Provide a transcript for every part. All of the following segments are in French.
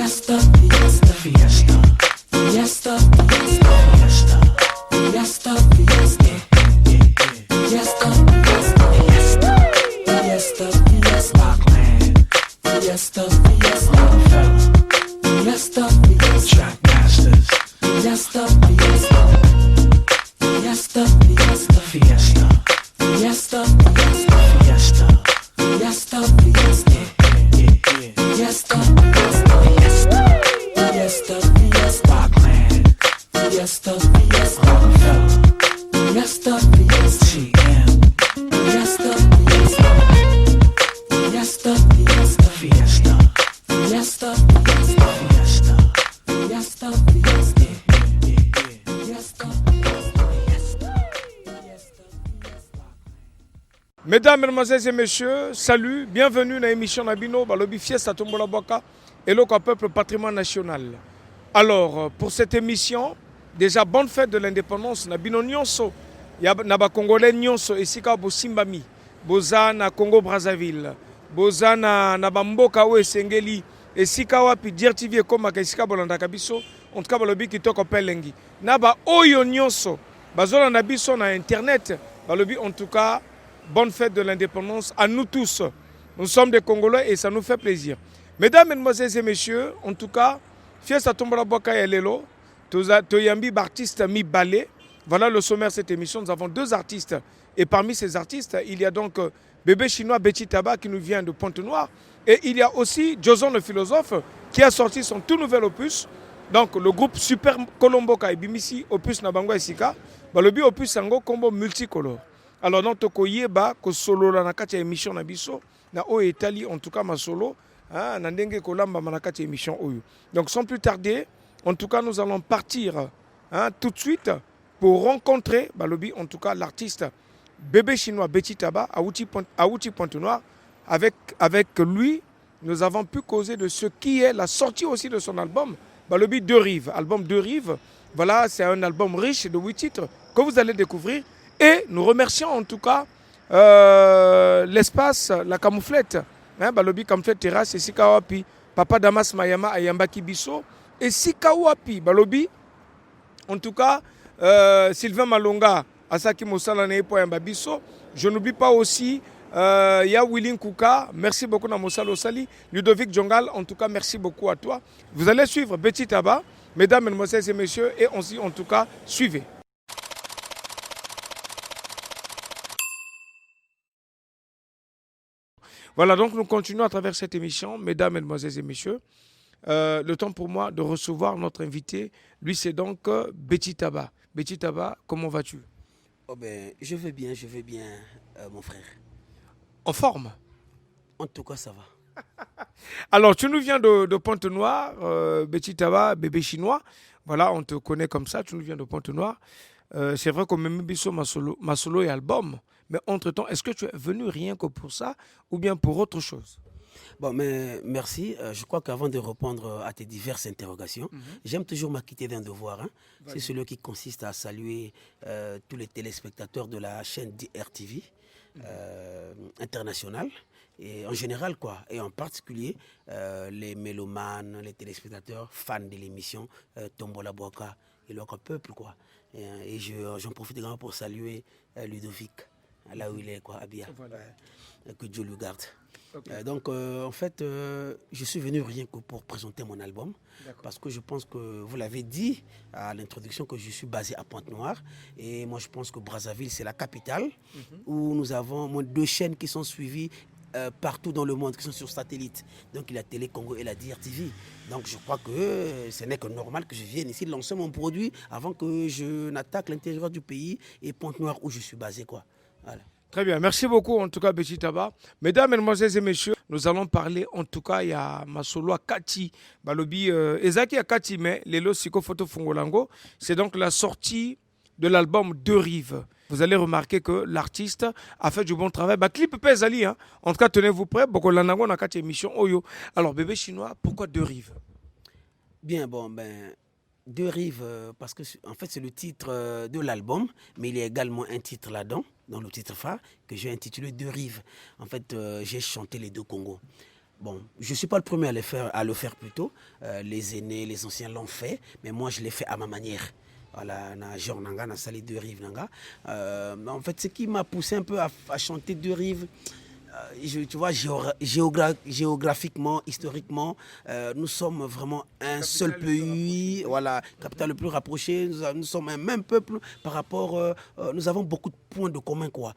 fiesta, fiesta, fiesta, fiesta, fiesta, fiesta, fiesta, fiesta, fiesta, fiesta, fiesta, Parkland, fiesta, fiesta, fiesta, fiesta, Trackmasters, fiesta, fiesta, fiesta, fiesta, fiesta, fiesta, fiesta, fiesta, fiesta, fiesta, fiesta, fiesta, fiesta, fiesta, Parkland, fiesta, fiesta, fiesta, fiesta, TM, fiesta, fiesta, fiesta, fiesta, fiesta, fiesta, fiesta, fiesta, fiesta, Mesdames, Mesdemoiselles et Messieurs, salut, bienvenue dans l'émission Nabino, Balobi Fiesta Tombola Boka et le peuple patrimoine national. Alors, pour cette émission, déjà bonne fête de l'indépendance, Nabino Nyonso, Naba Congolais Nyonso, et Sika Bosimbami, Boza na Congo Brazzaville, Boza na Nabamboka ou Sengeli, et Sika Wapi, DRTV comme Sika Bolanda Kabiso, en tout cas Balobi qui toque Pelengi. Naba Oyo Nyonso, Bazola Nabiso na Internet, Balobi en tout cas. Bonne fête de l'indépendance à nous tous. Nous sommes des Congolais et ça nous fait plaisir. Mesdames, Mesdemoiselles et Messieurs, en tout cas, Fiesta Tombola Boka et Lelo, Toyambi artiste Mi Balé. Voilà le sommaire de cette émission. Nous avons deux artistes. Et parmi ces artistes, il y a donc Bébé Chinois Betty Taba qui nous vient de Pointe-Noire. Et il y a aussi Joson le philosophe qui a sorti son tout nouvel opus. Donc le groupe Super Colomboka et Bimisi, opus Nabango et Sika. Le bi opus Sango combo multicolore. Alors, dans Tokoyeba, que solo la nakati émission na biso, na o etali en tout cas ma solo, na ndenge kolamba manakati émission oyo. Donc, sans plus tarder, en tout cas, nous allons partir tout de suite pour rencontrer, balobi, en tout cas, l'artiste Bébé Chinois Betty Taba à Outi Pointe-Noire. Avec lui, nous avons pu causer de ce qui est la sortie aussi de son album, balobi Deux Rives. Album Deux Rives, voilà, c'est un album riche de 8 titres que vous allez découvrir. Et nous remercions en tout cas l'espace, la camouflette, Balobi Camouflette Terrasse et Sikawapi, Papa Damas Mayama Ayambaki Biso, et Sikawapi, Balobi, en tout cas, Sylvain Malonga, Asaki Moussala Neipo Ayamba Biso. Je n'oublie pas aussi, Ya Willing Kouka, merci beaucoup à Moussala Osali, Ludovic Djongal, en tout cas, merci beaucoup à toi. Vous allez suivre Betty Taba, mesdames, mesdemoiselles et messieurs, et on dit en tout cas, suivez. Voilà, donc nous continuons à travers cette émission, mesdames, mesdemoiselles et messieurs. Le temps pour moi de recevoir notre invité. Lui, c'est donc Betty Taba. Betty Taba, comment vas-tu? Oh ben, je vais bien, mon frère. En forme? En tout cas, ça va. Alors, tu nous viens de Pointe-Noire, Betty Taba, bébé chinois. Voilà, on te connaît comme ça, tu nous viens de Pointe-Noire. C'est vrai qu'on m'a mis ma solo et album. Mais entre-temps, est-ce que tu es venu rien que pour ça ou bien pour autre chose? Bon, mais merci. Je crois qu'avant de répondre à tes diverses interrogations, j'aime toujours m'acquitter d'un devoir. C'est celui qui consiste à saluer tous les téléspectateurs de la chaîne DRTV internationale. Et en général, quoi. Et en particulier, les mélomanes, les téléspectateurs, fans de l'émission Tombola Boka et leur peuple, quoi. Et j'en profite également pour saluer Ludovic. Là où il est, quoi, à Bia. Voilà. Que Dieu lui garde. Okay. Donc, en fait, je suis venu rien que pour présenter mon album. Parce que je pense que vous l'avez dit à l'introduction que je suis basé à Pointe-Noire. Et moi, je pense que Brazzaville, c'est la capitale où nous avons deux chaînes qui sont suivies partout dans le monde, qui sont sur satellite. Donc, il y a Télé Congo et la DRTV. Donc, je crois que ce n'est que normal que je vienne ici lancer mon produit avant que je n'attaque l'intérieur du pays et Pointe-Noire où je suis basé, quoi. Voilà. Très bien, merci beaucoup en tout cas Betty Taba. Mesdames, Mesdemoiselles et Messieurs, nous allons parler en tout cas, il y a ma solo à Kati, Balobi, Ezaki à Kati, mais Lelo Siko Photo Fungolango. C'est donc la sortie de l'album Deux Rives. Vous allez remarquer que l'artiste a fait du bon travail. Bah, clip Pezali, hein. En tout cas, tenez-vous prêts. Boko Lanango na Kati émission Oyo. Alors, bébé chinois, pourquoi Deux Rives? Bien, bon, ben. Deux Rives, parce que en fait c'est le titre de l'album, mais il y a également un titre là-dedans, dans le titre phare, que j'ai intitulé Deux Rives. En fait, j'ai chanté les deux Congos. Bon, je ne suis pas le premier à le faire plutôt. Les aînés, les anciens l'ont fait, mais moi je l'ai fait à ma manière. Voilà, na genre nanga, na sali deux rives nanga. En fait, ce qui m'a poussé un peu à chanter deux rives, tu vois, géographiquement, historiquement, nous sommes vraiment un seul pays, voilà, capitale le plus rapproché, nous sommes un même peuple par rapport, nous avons beaucoup de points de commun, quoi.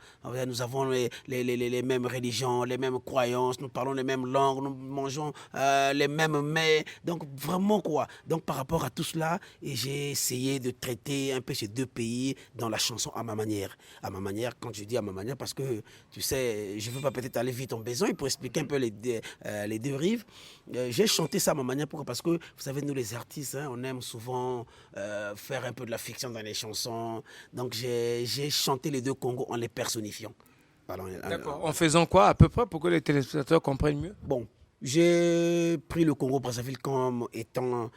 Nous avons les mêmes religions, les mêmes croyances, nous parlons les mêmes langues, nous mangeons les mêmes mets, donc vraiment, quoi. Donc par rapport à tout cela, j'ai essayé de traiter un peu ces deux pays dans la chanson à ma manière. À ma manière, quand je dis à ma manière, parce que, tu sais, je ne veux pas peut-être aller vite en besoin pour expliquer un peu les deux rives. J'ai chanté ça à ma manière parce que, vous savez, nous les artistes, hein, on aime souvent faire un peu de la fiction dans les chansons. Donc j'ai chanté les deux Congos en les personnifiant. D'accord. En faisant quoi à peu près pour que les téléspectateurs comprennent mieux? Bon, j'ai pris le Congo-Brazzaville comme étant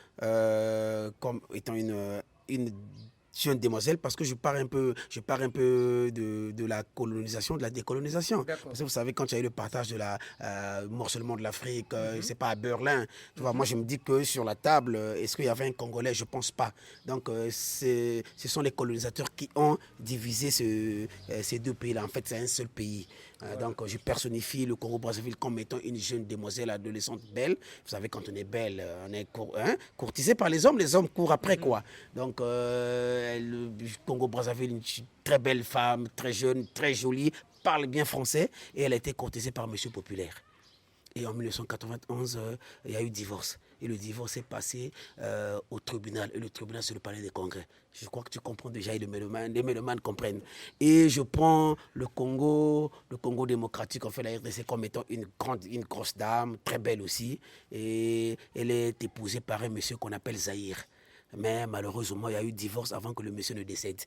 une jeune demoiselle parce que je pars un peu de la colonisation, de la décolonisation. Parce que vous savez, quand il y a eu le partage de la morcellement de l'Afrique, c'est pas à Berlin. Tu vois, moi je me dis que sur la table, est-ce qu'il y avait un Congolais? Je pense pas. Donc ce sont les colonisateurs qui ont divisé ces deux pays-là. En fait, c'est un seul pays. Donc je personnifie le Congo-Brazzaville comme étant une jeune demoiselle adolescente belle. Vous savez, quand on est belle, on est courtisé par les hommes courent après, quoi. Donc le Congo-Brazzaville, une très belle femme, très jeune, très jolie, parle bien français et elle a été courtisée par Monsieur Populaire. Et en 1991, il y a eu divorce. Et le divorce est passé au tribunal. Et le tribunal, c'est le palais des congrès. Je crois que tu comprends déjà, et les mélomanes comprennent. Et je prends le Congo démocratique, en fait, la RDC, comme étant une grosse dame, très belle aussi. Et elle est épousée par un monsieur qu'on appelle Zahir. Mais malheureusement, il y a eu divorce avant que le monsieur ne décède.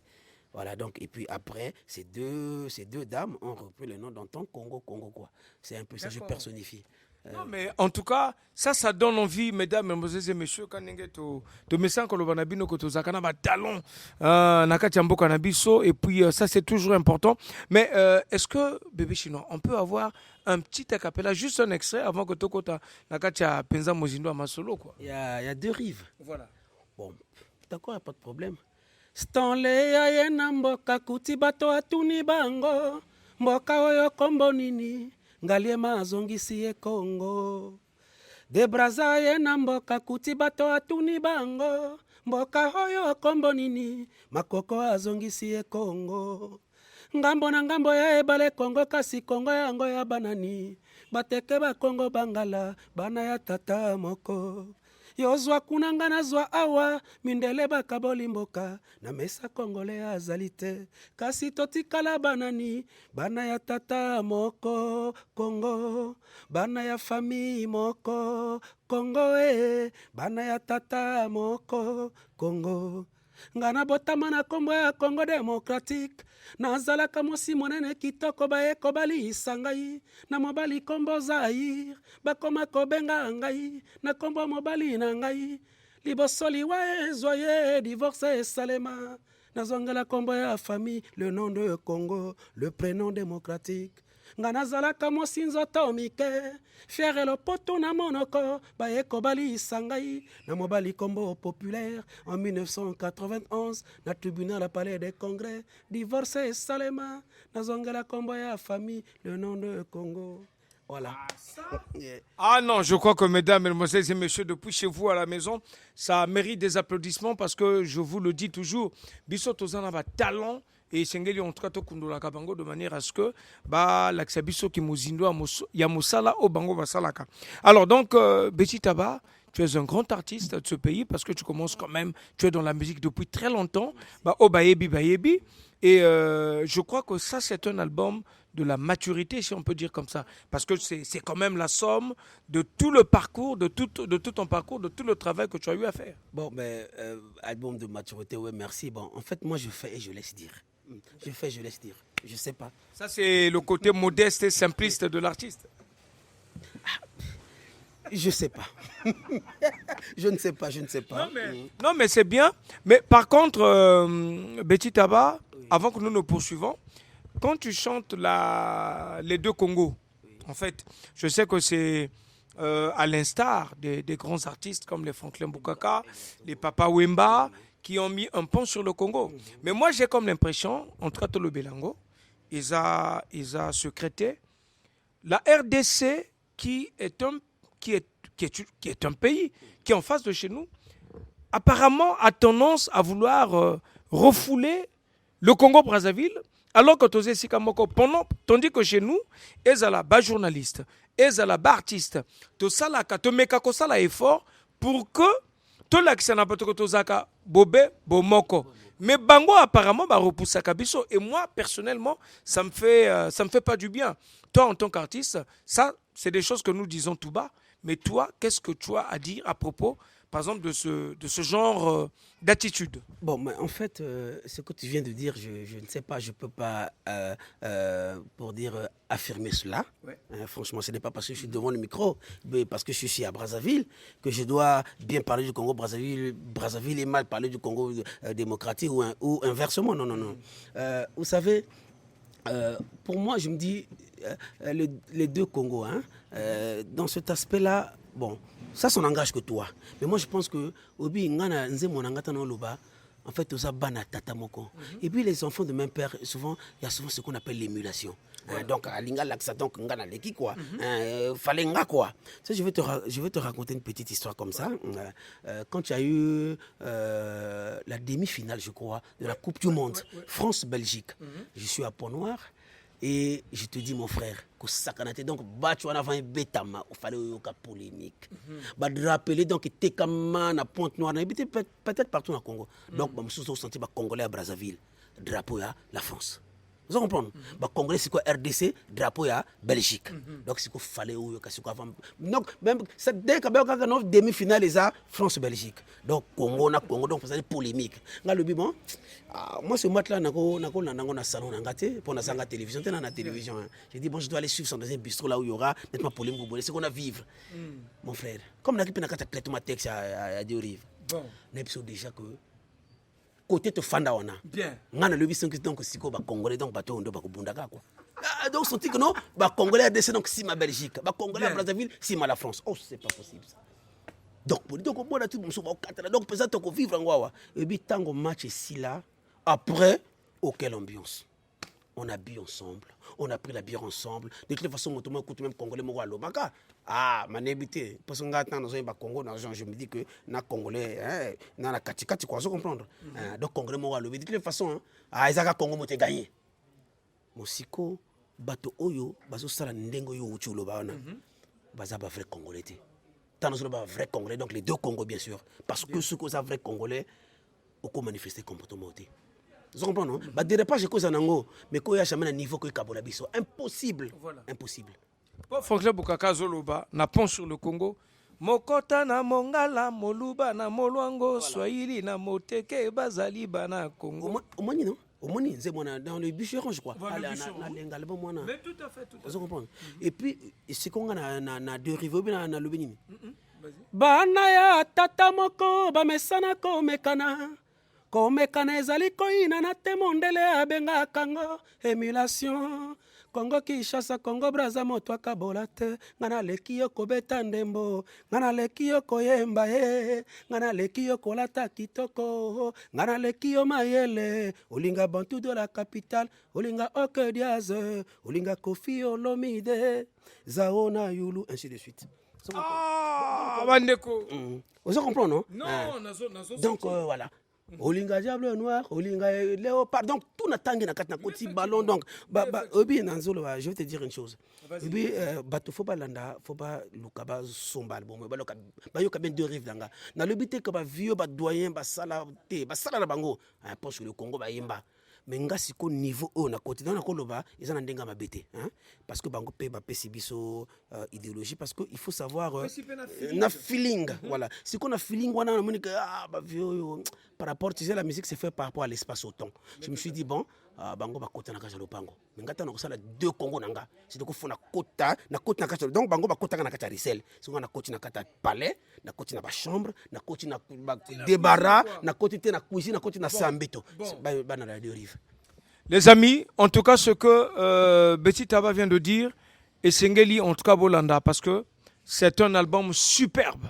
Voilà, donc, et puis après, ces deux dames ont repris le nom d'antan Congo, quoi. C'est un peu ça, je personnifie. Non, mais en tout cas, ça donne envie, mesdames, mesdemoiselles et messieurs, quand tu me sens que le banabino, que tu as un talon, nakatiambo canabiso, et puis ça, c'est toujours important. Mais est-ce que, bébé chinois, on peut avoir un petit acapella, juste un extrait avant que tu aies nakatia penza mozindo à ma solo, quoi? Il y a deux rives. Voilà. Bon, d'accord, il n'y a pas de problème. Stanley aye na mboka kuti bato atuni bango mboka oyo kombo nini ngaliema azongisi ye Kongo de Braza aye na mboka kuti bato atuni bango mboka oyo kombo nini makoko azongisi ye Kongo ngambo na ngambo ya ebale Kongo kasi Kongo yango ya banani bateke ba Kongo bangala bana ya tata moko yozwa kunanga nazwa awa mindele bakaboli mboka na mesa Kongole azali te kasi totikala banani bana ya tata moko Kongo bana ya famille moko Kongo bana ya tata moko Kongo ngana botama na kombo ya Congo démocratique nazalaka mosi monene kitoko bayeko balisa ngai na mobali kombo Zaire bakoma kobenga ngai na kombo mobali na ngai liboso liwa ezwa ye divorce esalema nazongela kombo ya famille le nom de Congo le prénom démocratique nganazalaka mosi nzoto mike fiere lopoto na monoko bayeko balisa ngai na mobali kombo populaire en 1991 na tribunal à palais des congrès divorce esalema nazongela kombo ya famille le nom de Congo. Voilà. Ah non, je crois que mesdames, mesdemoiselles et messieurs, depuis chez vous à la maison, ça mérite des applaudissements parce que je vous le dis toujours, biso tozana ba talent et sengeli en tout cas to kundula kabango de manière à ce que ba l'accès biso ki mozindo ya mosala au bango basalaka. Alors donc Betty Taba, tu es un grand artiste de ce pays parce que tu commences quand même, tu es dans la musique depuis très longtemps, ba bayebi et je crois que ça c'est un album de la maturité, si on peut dire comme ça. Parce que c'est quand même la somme de tout le parcours, de tout ton parcours, de tout le travail que tu as eu à faire. Bon, mais album de maturité, oui, merci. Bon, en fait, moi, je fais et je laisse dire. Je fais, je laisse dire. Je sais pas. Ça, c'est le côté modeste et simpliste de l'artiste. Je sais pas. Je ne sais pas. Non, mais c'est bien. Mais par contre, Betty Taba, avant que nous nous poursuivons, quand tu chantes les deux Congos, en fait, je sais que c'est à l'instar des grands artistes comme les Franklin Bukaka, les Papa Wemba, qui ont mis un pont sur le Congo. Mais moi, j'ai comme l'impression, en tout cas, le Belango, ils ont secrété la RDC qui est un pays qui est en face de chez nous, apparemment a tendance à vouloir refouler le Congo-Brazzaville, alors que Tosé Sikamoko, tandis que chez nous, ils sont là, journalistes, ils sont là, artistes, tout ça là, tout mekako ça là effort pour que tout l'accès n'a pas tout Tozaka, Bobé, Bomoko. Mais Bango apparemment va repousser Kabiso. Et moi personnellement, ça me fait pas du bien. Toi en tant qu'artiste, ça c'est des choses que nous disons tout bas. Mais toi, qu'est-ce que tu as à dire à propos, par exemple, de ce genre d'attitude? Bon, mais en fait, ce que tu viens de dire, je ne sais pas, je ne peux pas, pour dire, affirmer cela. Ouais. Franchement, ce n'est pas parce que je suis devant le micro, mais parce que je suis à Brazzaville, que je dois bien parler du Congo Brazzaville et mal parler du Congo démocratique ou inversement. Non, non, non. Vous savez, pour moi, je me dis, les deux Congos, hein, dans cet aspect-là, bon, ça n'engage que toi. Mais moi, je pense que Obi Ngana Nze Monangata no Loba, en fait, ça bana tata moko. Et puis les enfants de même père, souvent, il y a souvent ce qu'on appelle l'émulation. Ouais. Donc, à Linga Laksa, donc Ngana Leki quoi. Fallait nga quoi. Ça, je vais te raconter une petite histoire comme ça. Quand il y a eu la demi-finale, je crois, de la Coupe du Monde, France-Belgique, je suis à Pont-Noir. Et je te dis, mon frère, que ça canate donc battu en avant un bétama, il fallait une polémique. Bah de rappeler donc que t'es comme à Pointe-Noire, peut-être partout au Congo. Donc, je me suis senti Congolais à Brazzaville, drapeau à la France. Vous comprenez? Congolais, c'est quoi RDC, drapeau à Belgique. Donc, c'est quoi fallait où donc, même dès qu'il y a une demi-finale, les France-Belgique. Donc, Congo, donc, c'est une polémique. Bon, moi, ce match-là, je suis salon pour la télévision. J'ai dit, bon, je dois aller suivre dans un bistrot là où il y aura nettement polémique. C'est qu'on a vivre. Mon frère, comme on a traitement texte à Dieu Rive, on a déjà que. Côté de Fanda on a. Bien. On a le vision que donc si quoi Congolais donc bateau on doit bundaka quoi. Donc sont que non Congolais RDC donc si ma Belgique, Congolais Brazzaville si ma la France. Oh c'est pas possible ça. Donc on boit tout mon souvent donc peut-être qu'on vivre en Wawa. Et puis tango match ici là après quelle ambiance. On a bu ensemble, on a pris la bière ensemble. De toute façon, on écoute même Congolais, moi, Lobaka. Ah, ma nébité. Parce qu'on a dans un Congo, je me dis que na Congolais, na la Katikati, quoi, vous comprendre. Donc, Congolais, moi, de toute façon, Isaac Congo, moi, gagné. Mon siko, bato oyo, bazo sala ndengo yo uchu lobana. Baza ba vrai Congolais. Tant nous ba vrai Congolais, donc les deux Congos, bien sûr. Parce que ceux qui sont vrais Congolais, ont manifesté comportement. Vous comprenez, non? Bah, des pas je cause en ango, mais quand il y a jamais un niveau que Kabola biso, impossible. Voilà. Impossible. Pour Franklin Bukaka Zoloba, na pont sur le Congo. Mokota na mongala, moluba na molwango, swahili na moteke, bazali bana Congo. Au moins, non? Au moins, c'est dans le bûcheron, je crois. Mais tout à fait, tout à fait. Vous comprenez? Et puis, c'est qu'on a deux rivaux, na le Bénin. Bana ya tata moko, ba mesana ko mekana. Komekana ezali koina na te mondele abenga kango émulation Congo Kinshasa Congo Brazza moto akabola te ngana leki yo kobeta ndembo ngana leki yo koyemba ngana leki yo kolata kitoko ngana leki yo mayele olinga bantu de la capitale olinga Okediaz olinga Kofi Olomide Zaona Yulu ainsi de suite. Ah, Bandeko. Vous comprenez, non? Non, donc voilà. Olinga diable noir, Olinga léopard, donc tout n'a tangi na katna koti ballon donc obi nanzolo je vais te dire une chose. Obi bato faut pas landa, faut pas lukaba sombal bon ba loka ba yoka ben deux rives danga. Na le but que ba vieux ba doyen ba sala na bango, pour sur le Congo ba yemba. Mais nga siko niveau na côté dans na koloba ils en ndenga mabete hein parce que bango pe ba pesibiso idéologie parce que il faut savoir na feeling voilà siko na feeling wana na monika ba vieux par rapport tu sais la musique c'est fait par rapport à l'espace au temps je me suis dit bon bango ba kota na kaja lopango mais ngata na kosala deux Congo nanga c'est de ko fona kota na kaja donc bango ba kota na kaja risel siko na koti na kata palais na koti na ba chambre na koti na débarras na koti te na cuisine na koti na sambeto ba na la dérive. Les amis, en tout cas, ce que Betty Taba vient de dire, et Sengeli, en tout cas, Bolanda, parce que c'est un album superbe.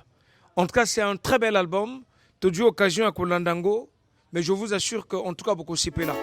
En tout cas, c'est un très bel album. Tu as eu occasion à Kolandango, mais je vous assure qu'en tout cas, beaucoup s'y là.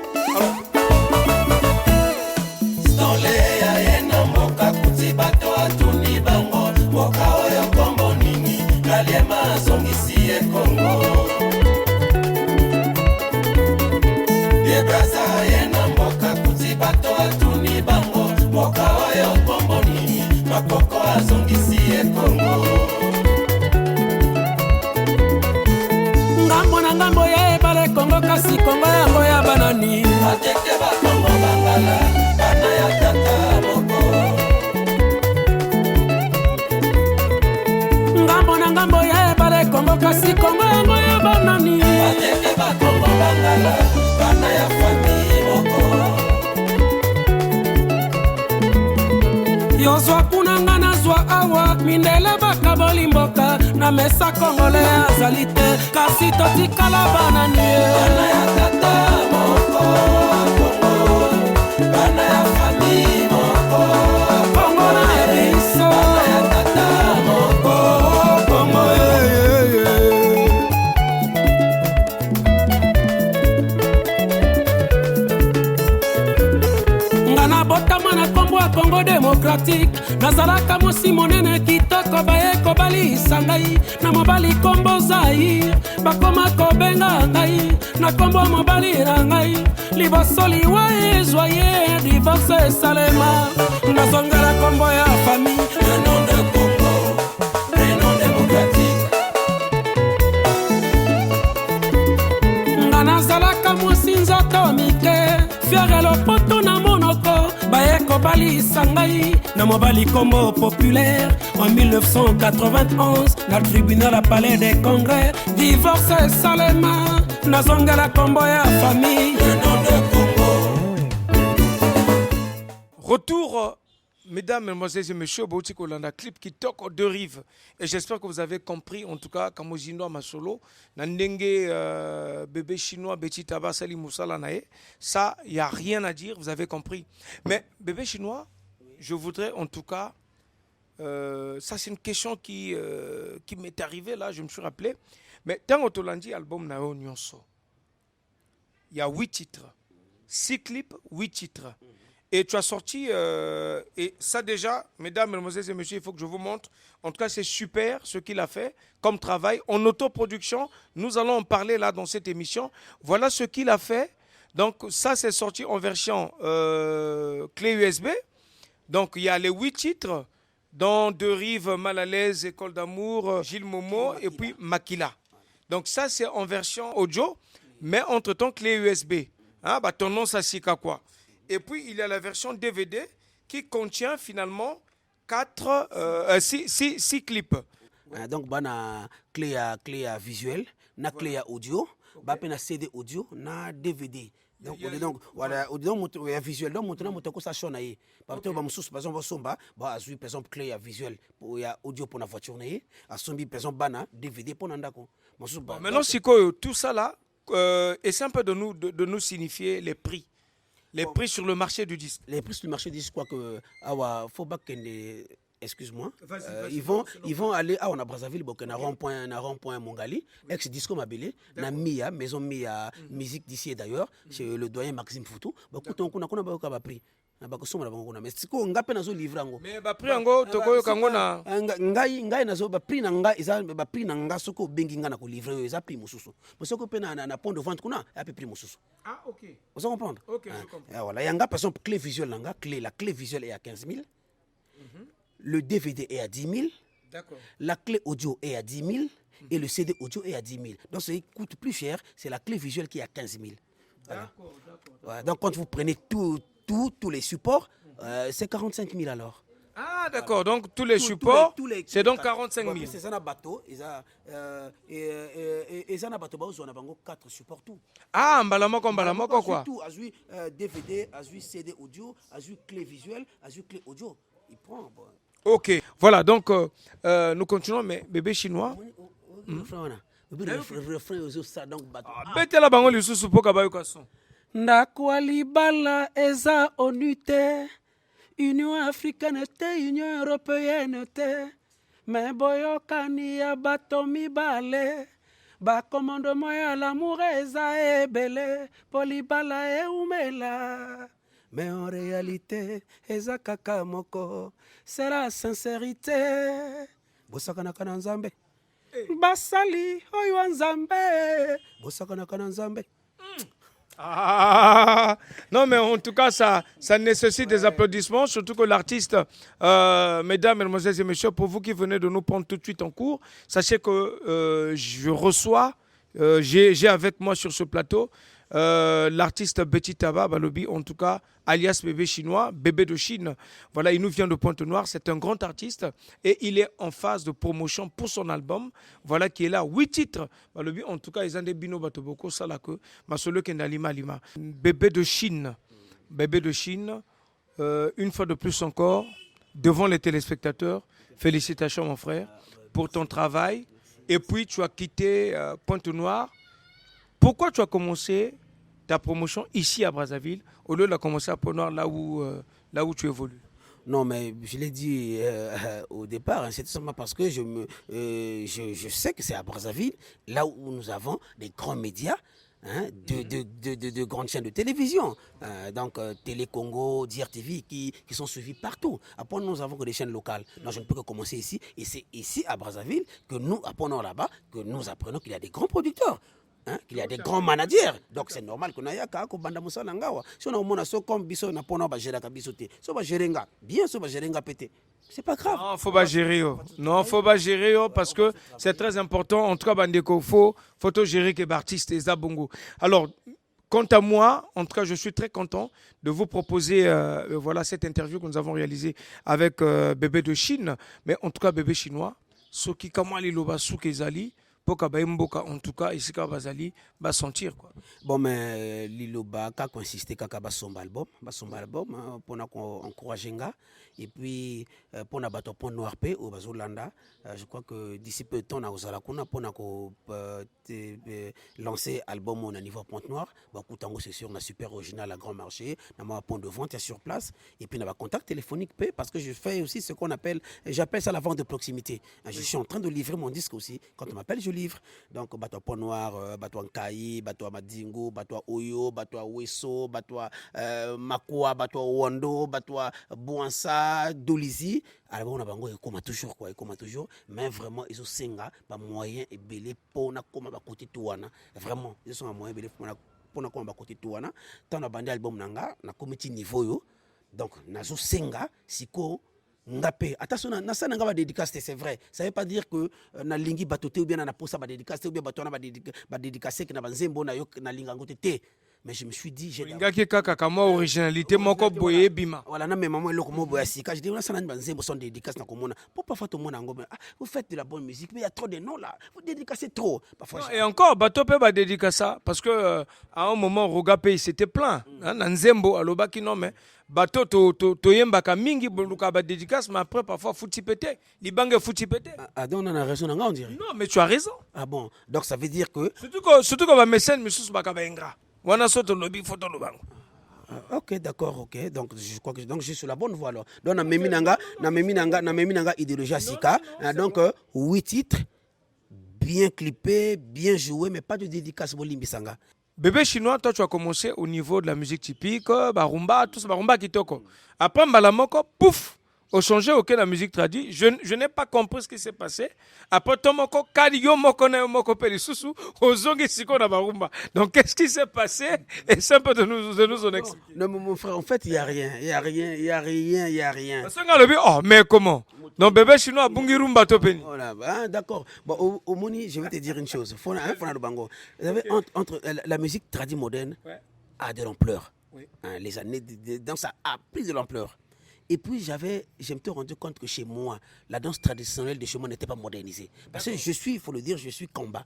ngambo na ngambo ya ebale kongo kasi kongo yango ya banani bateke bakongo bangala bana ya tata moko ngambo na ngambo ya ebale kongo kasi kongo yango ya banani bateke bakongo bangala bana ya famille moko yozwa kuna nga nazwa awa mindele bakaboli mboka na mesa kongole azali te kasi totikala banani bana ya tata moko kongo bana ya famille moko kongo na biso bana ya tata moko kongo ngana botama na kombo ya Congo démocratique nazalaka mosi monene kitoko baye kobalisa ngai na mobali kombo Zaïre bakoma kobenga ngai na kombo mobali na ngai liboso liwa ezwa ye divorce esalema nazongela kombo ya famille le nom de Congo le nom démocratique nga nazalaka mosi nzoto mike fiere lopoto na monoko baye kobalisa ngai na mobali kombo populaire en 1991 na tribunal à palais des congrès divorce esalema nazongela kombo ya famille le nom de Congo. Retour, mesdames, mesdemoiselles et messieurs, Bouti Kolanda clip qui toque aux deux rives. Et j'espère que vous avez compris, en tout cas, Kamojino Masolo, Nandenge, bébé chinois, Betty Taba, Sali Moussala Nae. Ça, il n'y a rien à dire, vous avez compris. Mais bébé chinois, je voudrais en tout cas, ça c'est une question qui m'est arrivée là, je me suis rappelé. Mais dans Otolandi, album Nao Nyonso, il y a 8 titres, 6 clips, 8 titres. Et tu as sorti, et ça déjà, mesdames, mesdemoiselles et messieurs, il faut que je vous montre. En tout cas, c'est super ce qu'il a fait comme travail en autoproduction. Nous allons en parler là dans cette émission. Voilà ce qu'il a fait. Donc ça, c'est sorti en version clé USB. Donc il y a les 8 titres, dont Deux Rives, Mal à l'aise, École d'amour, Gilles Momo et puis Makila. Donc ça, c'est en version audio, mais entre-temps, clé USB. Hein, bah, ton nom, ça c'est quoi. Et puis, il y a la version DVD qui contient finalement 6 clips. Donc, bana clé à visuel, na clé à audio, okay. Na CD audio, na DVD. Donc, voilà, audio visuel. Donc, maintenant, on a ça sonne. Par exemple, par exemple, clé à visuel, il y a audio pour la voiture, à son par exemple, bana DVD pour l'andako. Maintenant, si tout ça là, essaie un peu de nous signifier les prix. Les prix sur le marché du disque. Les prix sur le marché du disque, quoi que faut pas que excuse-moi. Ils vont aller on a Brazzaville, na rond-point Mongali, ex disco Mabélé, na Mia, maison Mia, musique d'ici et d'ailleurs, chez le doyen Maxime Foutou. Écoute, on a pas pris. Mais si on a pas livre ango. Mais ba prix ango tokoyo kango na ngai nazo ba prix na ngai eza ba prix na nga soko bengi nga na ko livrer eza prix mususu. Mais soko pe na pont de vente kuna a peu prix mususu. Ah OK. Vous comprenez? OK, je comprends. Voilà, yanga par exemple clé visuelle la clé visuelle est à 15 000. Le DVD est à 10 000. D'accord. La clé audio est à 10 000 et le CD audio est à 10 000. Donc ce qui coûte plus cher, c'est la clé visuelle qui est à 15 000. Voilà. D'accord. Ouais, donc quand vous prenez tous les supports, c'est 45 000 alors. Ah d'accord, voilà. Donc tous les supports, c'est donc 45 000. C'est ça, un bateau, et ça un bateau, on a 4 supports tout. Ah, mbalamoko quoi. Tout, azui DVD, azui CD audio, azui clé visuelle, azui clé audio. Il prend. Ok, voilà, donc nous continuons, mais bébé chinois. Betela bango lisusu po kabayoka son. Ndako libala eza onu te, Union africaine te, Union européenne te, me boyokani ya bato mibale bakomandoma ya lamour eza ebele mpo libala eumela mais en réalité eza kaka moko c'est la sincérité bosakanaka na nzambe basali oyo nzambe bosakanaka na nzambe. Ah, non, mais en tout cas, ça nécessite des applaudissements, surtout que l'artiste, mesdames, mesdemoiselles et messieurs, pour vous qui venez de nous prendre tout de suite en cours, sachez que je reçois, j'ai avec moi sur ce plateau l'artiste Betty Taba Balobi, en tout cas, alias Bébé Chinois, Bébé de Chine. Voilà, il nous vient de Pointe-Noire, c'est un grand artiste et il est en phase de promotion pour son album. Voilà, qui est là, 8 titres. Balobi, en tout cas, ils ont des bino batoboko, ça là que, Masolo Kendalima Lima. Bébé de Chine, une fois de plus encore, devant les téléspectateurs, félicitations mon frère pour ton travail. Et puis, tu as quitté Pointe-Noire. Pourquoi tu as commencé ta promotion ici à Brazzaville au lieu de la commencer à Pointe-Noire, là où tu évolues? Non, mais je l'ai dit au départ, hein, c'est tout simplement parce que je sais que c'est à Brazzaville, là où nous avons des grands médias, hein, de grandes chaînes de télévision, donc Télé Congo, DRTV, qui sont suivis partout. Après, nous avons que des chaînes locales. Donc, je ne peux que commencer ici. Et c'est ici, à Brazzaville, que nous apprenons là-bas, que nous apprenons qu'il y a des grands producteurs. Hein, qu'il y a des grands managers. Donc c'est normal qu'on ait un banda musala ngawa. Si on a un so comme biso na pona ba gérer ka bisoté. So ba gérer nga. Bien so ba gérer nga pété. C'est pas grave. Non, faut pas gérer. Non, faut pas gérer parce que c'est très important. En tout cas, bandeko faut gérer que artiste et zabongo. Alors, quant à moi, en tout cas, je suis très content de vous proposer voilà cette interview que nous avons réalisée avec Bébé de Chine, mais en tout cas Bébé chinois, ce qui kamali loba soukezali. En tout cas, ici, Bazali va sentir quoi. Bon, mais Liloba, quand consisté à son album, pour encourager nga et puis pour na bato pont noir p au Bazolanda, je crois que d'ici peu de temps na ozala kuna pour lancer album au niveau Pont Noir, bah Koutango c'est sûr, na super original à grand marché, na ma point de vente sur place et puis na ba contact téléphonique p parce que je fais aussi ce qu'on appelle, j'appelle ça la vente de proximité. Je suis en train de livrer mon disque aussi. Quand on m'appelle, je livre. Donc bato Pont Noir, bato Nkayi, bato Madingo, bato Oyo, bato Weso, bato Makwa, bato Wando, bato Bouansa, Dolizi. Alors on a bango et comme toujours quoi, et comme toujours, mais vraiment ils ont senga ba moyen et belé pour na comme ba côté touana. Vraiment, ils sont un moyen belé pour na comme ba côté touana. Tant na bandé album nanga na comité niveau yo. Donc nazo senga siko ngapé attention na ça nga ba dédicace, c'est vrai, ça veut pas dire que na lingi batoté ou bien na posa ba dédicace ou bien batona ba dédicace que na banzembo na yo na linga ngote té. Mais je me suis dit, j'ai originalité moko boye bima. Voilà, na même maman eloko mo boya sika, je dis on a sana banzembo son dédicace na komona. Pour parfois tout le monde ngombe, vous faites de la bonne musique mais il y a trop de noms là. Vous dédicacez trop. Parfois non, et encore bato pe ba dédicace parce que à un moment Roga Pays c'était plein. Na nzembo alobaki non mais bato to yembaka mingi boluka ba dédicace mais après parfois fouti pété. Libange fouti pété. Ah donc on a raison on dirait. Non mais tu as raison. Ah bon, donc ça veut dire que surtout que ba mécène misusu baka ba ingra. Wana soto lobi photo lobango. Ok, d'accord, ok. Donc je crois que je suis sur la bonne voie alors. Donc na meminanga idéologie asika. Donc 8 titres bien clippés, bien joués mais pas de dédicace bolimbisanga. Bébé chinois, toi tu as commencé au niveau de la musique typique, barumba, tout ça barumba kitoko. Après mbalamoko, pouf, au changé auquel la musique traduit, je n'ai pas compris ce qui s'est passé. Après tomoko kadiyo moko na moko peli susu, ozongi siko na barumba. Donc qu'est-ce qui s'est passé? Et c'est un peu de nous en expliquer. Non mon frère, en fait il y a rien. Parce que oh mais comment? Donc bébé chinois bungirumba topeni. Voilà, ah, d'accord. Bon au Moni, je vais te dire une chose. Faut le bango. Vous savez entre la musique tradie moderne a de l'ampleur. Oui. Hein, les années donc ça a pris de l'ampleur. Et puis je me suis rendu compte que chez moi, la danse traditionnelle de chez moi n'était pas modernisée. Parce que il faut le dire, je suis Kamba.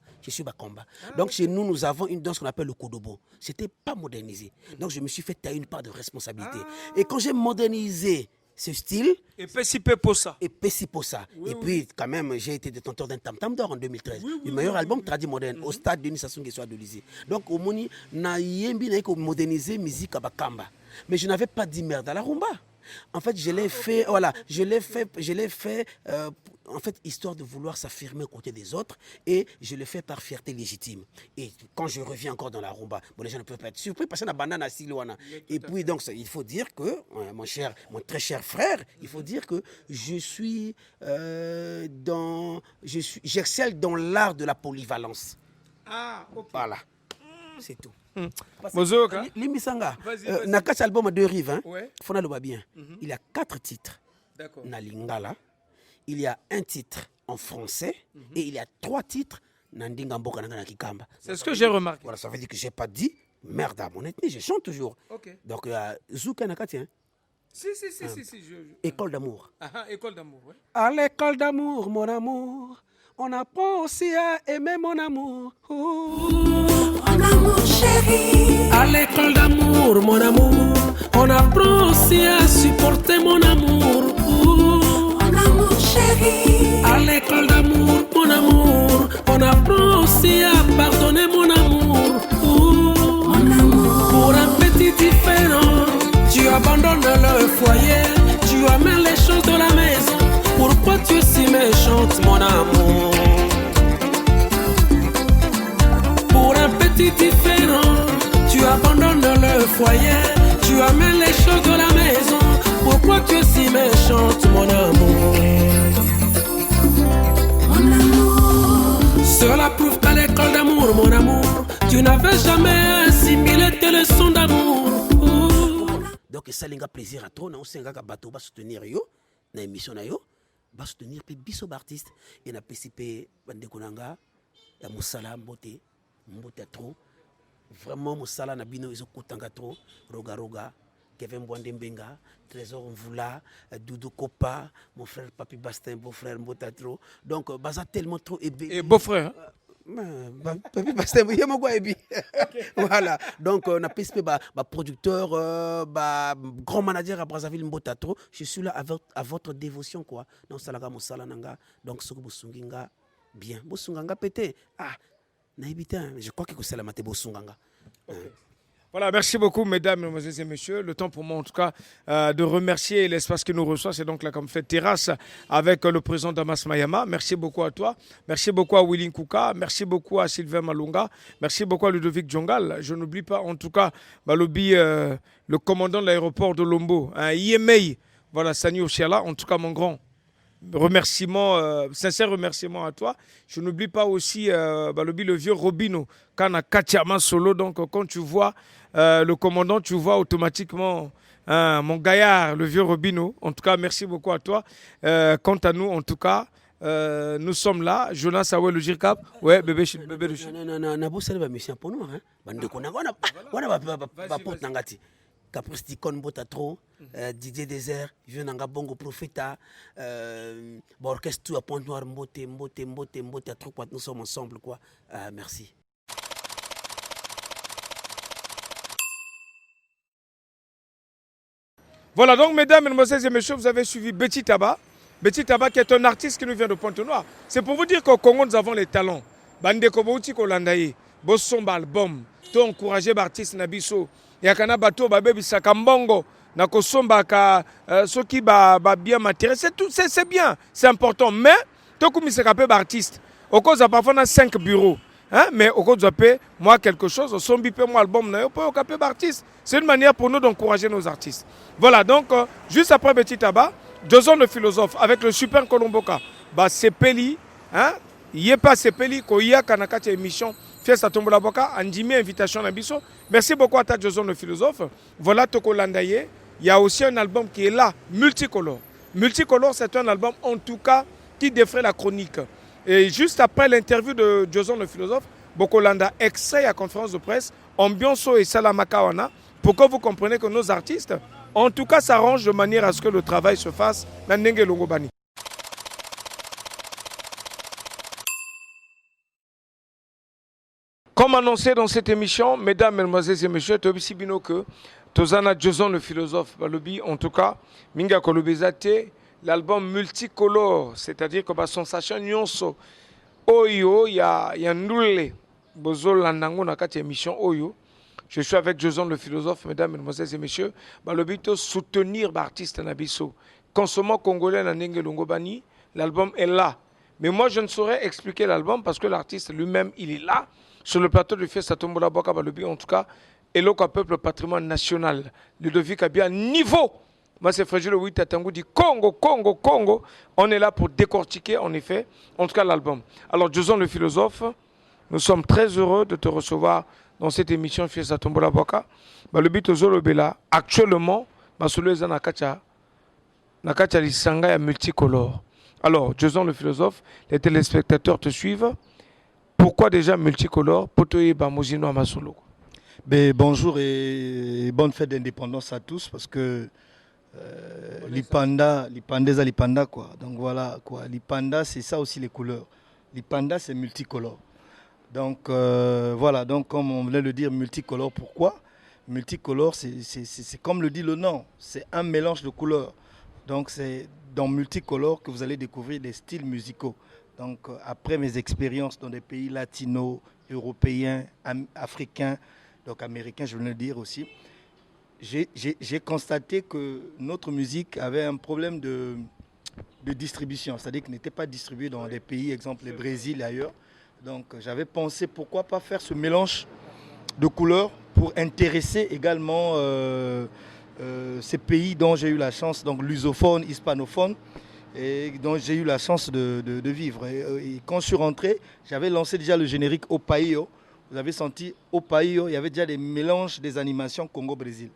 Donc chez nous, nous avons une danse qu'on appelle le Kodobo. C'était pas modernisé. Donc je me suis fait tailler une part de responsabilité. Et quand j'ai modernisé ce style, et Pessiposa. Et puis quand même, j'ai été détenteur d'un tam-tam d'or en 2013. Le meilleur album traduit moderne au stade Denis Sassou Nguesso de Lizzie. Donc au Moni, na yembi na ko moderniser musique à Bakamba. Mais je n'avais pas dit merde à la rumba. En fait, je l'ai fait en fait, histoire de vouloir s'affirmer aux côtés des autres, et je le fais par fierté légitime. Et quand je reviens encore dans la rumba, bon, les gens ne peuvent pas être surpris parce que la banane à Silouana. Et puis, donc, il faut dire que, mon très cher frère, il faut dire que je suis j'excelle dans l'art de la polyvalence. Ah, ok. Voilà. C'est tout. Mozoka. Limisanga, Vas-y. Nakach album à deux rives, hein, Ouais. Fona le bien. Il y a 4 titres. D'accord. Na Lingala. Il y a un titre en français et il y a 3 titres na Ndinga Mboka na Kikamba. C'est ce que j'ai remarqué. Voilà, ça veut dire que j'ai pas dit merde à mon ethnie, je chante toujours. Ok. Donc, Zouka Nakati, hein, Si. École d'amour. Ah, école d'amour, ouais. À l'école d'amour, mon amour, on apprend aussi à aimer mon amour. Mon amour chéri, À l'école d'amour, mon amour, on apprend aussi à supporter mon amour. mon amour chéri, À l'école d'amour, mon amour, on apprend aussi à pardonner mon amour. mon amour, Pour un petit différent, tu abandonnes le foyer, tu amènes les choses de la maison. Pourquoi tu es si méchante, mon amour? Pour un petit différent, tu abandonnes le foyer, tu amènes les choses de la maison. Pourquoi tu es si méchante, mon amour? mon amour, Cela prouve qu'à l'école d'amour, mon amour, tu n'avais jamais assimilé tes leçons d'amour. Donc, ça a plaisir à toi, on sait que bateau va soutenir yo, na émission na yo, va soutenir pe biso artiste et na PCP bande konanga, ya musala mbote trop. Vraiment musala na bino iso kutanga trop, roga, Kevin Bwande Mbenga, Trésor Mvula, Doudou Kopa, mon frère Papi Bastin, beau-frère Mbota trop. Donc, baza tellement trop Et beau-frère. Papi Bastin, voilà. Donc, on a PSP, producteur, grand manager à Brazzaville Mbota trop. Je suis là à votre dévotion, quoi. Donc, salaga mosala nanga. Donc, ce que vous sunganga bien. Vous sunganga pété. Ah, naïbitin. Je crois que c'est la maté vous sunganga. Voilà, merci beaucoup, mesdames, mesdemoiselles et messieurs. Le temps pour moi, en tout cas, de remercier l'espace que nous reçoit. C'est donc la Comfort Terrasse avec le président Damas Mayama. Merci beaucoup à toi. Merci beaucoup à Willing Kouka. Merci beaucoup à Sylvain Malunga. Merci beaucoup à Ludovic Djongal. Je n'oublie pas, en tout cas, le commandant de l'aéroport de Lombo, Yemei. Voilà, Sani Ochiala. En tout cas, mon grand remerciement, sincère remerciement à toi. Je n'oublie pas aussi le vieux Robino, Kana Katiama Solo. Donc, quand tu vois le commandant, tu vois automatiquement mon gaillard, le vieux Robino. En tout cas, merci beaucoup à toi. Quant à nous, en tout cas, nous sommes là. Jonas Awel, le Gircap. Ouais, bébé de chien. Non, vous savez, mission pour nous, hein. On a porte nangati. Caprice Ticon Bota trop, Didier Désert, Vieux Nanga Bongo Profeta, orchestre tout à Point Noir, Mbote, à trop quoi, nous sommes ensemble, quoi. Merci. Voilà, donc, mesdames, mesdemoiselles et messieurs, vous avez suivi Betty Taba. Betty Taba qui est un artiste qui nous vient de Pointe-Noire. C'est pour vous dire qu'au Congo, nous avons les talents. Bande Kobouti Kolandaye, Bossomba album, to encourager l'artiste Nabiso. Yakana bato babebi sakambongo na kosomba ka soki ba bien matériel, c'est bien, c'est important, mais to komi se kapé artiste au cause parfois na 5 bureaux, hein, mais au cause de moi quelque chose sombi pe moi album na yo po kapé artiste. C'est une manière pour nous d'encourager nos artistes. Voilà, donc juste après Petit Tabac, Joson le philosophe avec le super Kolomboka, Sepeli, hein, Yepa Sepeli koya kanakati émission Fiesta Tombola Boka, Andimi, invitation à Bisso. Merci beaucoup à ta Joson le philosophe. Voilà Toko Landaye. Il y a aussi un album qui est là, Multicolore. Multicolore, c'est un album en tout cas qui défraie la chronique. Et juste après l'interview de Joson le philosophe, Bokolanda extrait à conférence de presse, Ambionso et Salamakawana, pour que vous compreniez que nos artistes, en tout cas, s'arrangent de manière à ce que le travail se fasse dans Ndenge Longobani. Comme annoncé dans cette émission, mesdames, mesdemoiselles et messieurs, Tobisi Bino que Tozana Joson le philosophe, Balobi, en tout cas, Minga Kolobezate, l'album multicolore, c'est-à-dire que son sachet nyonso, Oyo, il y a Ndoule, Bozo Landango, na kati émission Oyo. Je suis avec Joson le philosophe, mesdames, mesdemoiselles et messieurs, Balobi, to soutenir l'artiste Nabiso. Consommant congolais na Ndenge Longobani, l'album est là. Mais moi, je ne saurais expliquer l'album parce que l'artiste lui-même, il est là, sur le plateau de Fiesta Tombola Boka Balobi, en tout cas, et le peuple patrimoine national. Ludovic a bien niveau. Moi, c'est Frégile Oui Tatango dit Congo, Congo, Congo. On est là pour décortiquer, en effet, en tout cas, l'album. Alors, Jason le philosophe, nous sommes très heureux de te recevoir dans cette émission Fiesta Tombola Boka. Balobi Tozolo Bela, actuellement, Masolo Eza Nakacha Lisanga est multicolore. Alors, Jason le philosophe, les téléspectateurs te suivent. Pourquoi déjà multicolore? Potoye Bamozino Amasolo. Bonjour et bonne fête d'indépendance à tous parce que l'Ipanda quoi. Donc voilà quoi. L'Ipanda c'est ça aussi les couleurs. L'Ipanda c'est multicolore. Donc voilà, donc comme on voulait le dire multicolore, pourquoi? Multicolore c'est comme le dit le nom, c'est un mélange de couleurs. Donc c'est dans multicolore que vous allez découvrir des styles musicaux. Donc après mes expériences dans des pays latinos, européens, africains, donc américains je veux le dire aussi, j'ai constaté que notre musique avait un problème de distribution, c'est-à-dire qu'elle n'était pas distribuée dans des pays, exemple le Brésil et ailleurs. Donc j'avais pensé pourquoi pas faire ce mélange de couleurs pour intéresser également ces pays dont j'ai eu la chance, donc lusophones, hispanophones, et dont j'ai eu la chance de vivre. Et quand je suis rentré, j'avais lancé déjà le générique Opaio. Vous avez senti Opaio, il y avait déjà des mélanges des animations Congo-Brésil.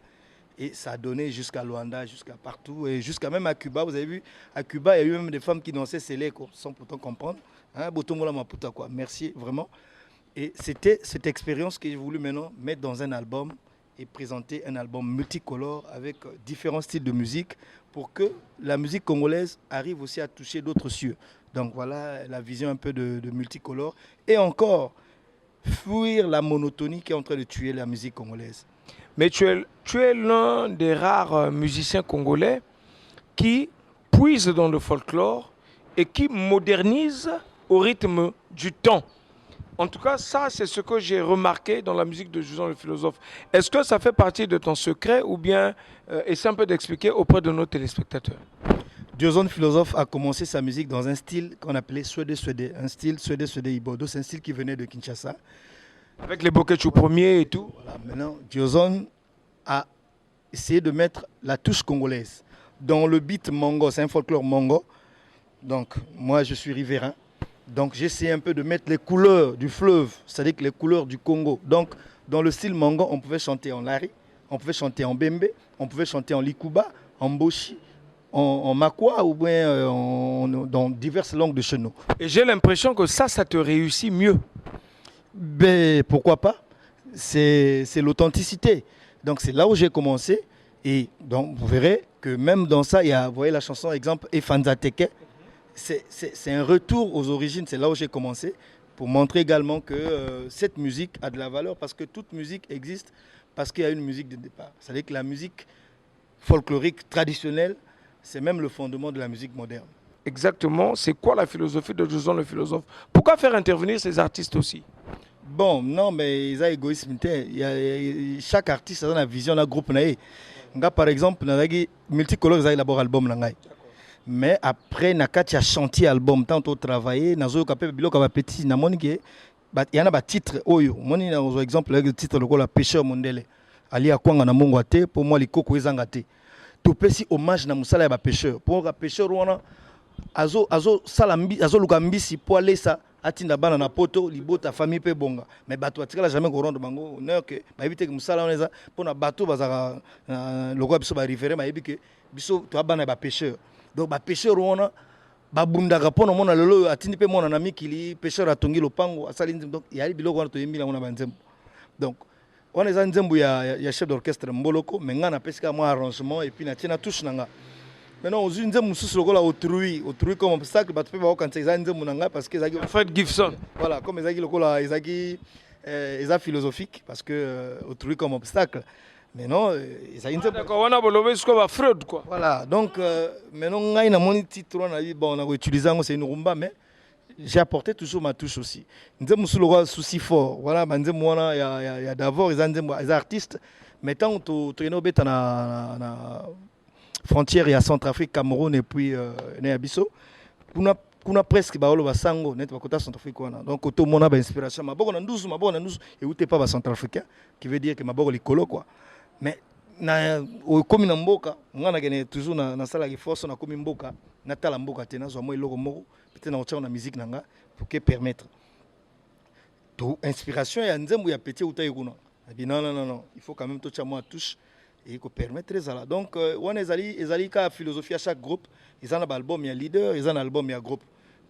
Et ça a donné jusqu'à Luanda, jusqu'à partout, et jusqu'à même à Cuba. Vous avez vu, à Cuba, il y a eu même des femmes qui dansaient Sélé, sans pourtant comprendre. Hein, Botomola Maputa, quoi. Merci, vraiment. Et c'était cette expérience que j'ai voulu maintenant mettre dans un album et présenter un album multicolore avec différents styles de musique pour que la musique congolaise arrive aussi à toucher d'autres cieux. Donc voilà la vision un peu de multicolore. Et encore, fuir la monotonie qui est en train de tuer la musique congolaise. Mais tu es l'un des rares musiciens congolais qui puise dans le folklore et qui modernise au rythme du temps. En tout cas, ça, c'est ce que j'ai remarqué dans la musique de Jason le philosophe. Est-ce que ça fait partie de ton secret ou bien essaie un peu d'expliquer auprès de nos téléspectateurs? Jason le philosophe a commencé sa musique dans un style qu'on appelait Swede, un style Swede Ibodo, c'est un style qui venait de Kinshasa. Avec les Bokechu premiers et tout. Voilà, maintenant, Jason a essayé de mettre la touche congolaise dans le beat mongo, c'est un folklore mongo. Donc, moi, je suis riverain. Donc j'ai essayé un peu de mettre les couleurs du fleuve, c'est-à-dire que les couleurs du Congo. Donc dans le style mango, on pouvait chanter en lari, on pouvait chanter en bembe, on pouvait chanter en likuba, en boshi, en makwa ou bien dans diverses langues de chez nous. Et j'ai l'impression que ça te réussit mieux. Pourquoi pas? C'est l'authenticité. Donc c'est là où j'ai commencé. Et donc vous verrez que même dans ça, il y a, vous voyez la chanson exemple Efanza Teke. C'est un retour aux origines, c'est là où j'ai commencé, pour montrer également que cette musique a de la valeur, parce que toute musique existe parce qu'il y a une musique de départ. C'est-à-dire que la musique folklorique traditionnelle, c'est même le fondement de la musique moderne. Exactement, c'est quoi la philosophie de Jason le philosophe? Pourquoi faire intervenir ces artistes aussi? Bon, non, mais il y a égoïsme. Chaque artiste a une vision, un groupe. Par exemple, multicolore, il y a d'abord album. Mais après, nakati a chanté album, tant au travailler, nazo kapé bilo kaba petit, na moni ke, il y en a des titres oyo. Moni na par exemple le titre le la pêcheur mondele. Ali akwanga na mongo te, pour moi likoko ezanga te. To pesi hommage na musala ya ba pêcheur. Pour ka pêcheur wana azo salambi, azo lukambisi pour aller ça atinda bana na poto libota famille pe bonga. Mais bato atikala jamais ko rendre bango, ne que ba éviter que musala wana za pour na bato bazaka loko biso ba référer ba éviter que biso to bana ba pêcheur. Donc ba pêcheur wana ba bundaka pona mona lelo atindi pe mona na mikili pêcheur atongi lopango asali donc yali biloko wana to yembi na mona banzembo. Donc on est nzembo ya chef d'orchestre Mboloko mais nga na pesika moi arrangement et puis na tina touche nanga. Maintenant aux nzembo mususu lokola autrui comme obstacle ba pe ba okantisa za nzembo nanga parce que ezaki Fred Gibson. Voilà, comme ezaki lokola ezaki eza philosophique parce que autrui comme obstacle. Mais non, d'accord, on a bolové ce qu'on va Freud quoi. Voilà, donc maintenant ngai na moni titre on a dit bon on a utilisé c'est une rumba mais j'ai apporté toujours ma touche aussi. Nzembo sous le souci fort. Voilà, nzembo wana il y a d'abord les artistes mais tant to ino beta na frontière il y a Centrafrique, Cameroun et puis Néabisso. kuna presque baolo basango net bakota Centrafrique wana. Donc auto mona ba inspiration maboko na ndusu et outé pas ba Centrafricain qui veut dire que maboko likolo quoi. Mais na komi na mboka ngana kene toujours na sala ki force na komi mboka na tala mboka tena zo mo eloko moko peut-être na otcha na musique nanga pour que permettre to inspiration ya nzembo ya petit uta yekuna. Non, il faut quand même toucher moi touche et que permettre ça. Donc on ezali ka philosophie à chaque groupe, ils ont un album il y a leader, ils ont un album il y a groupe.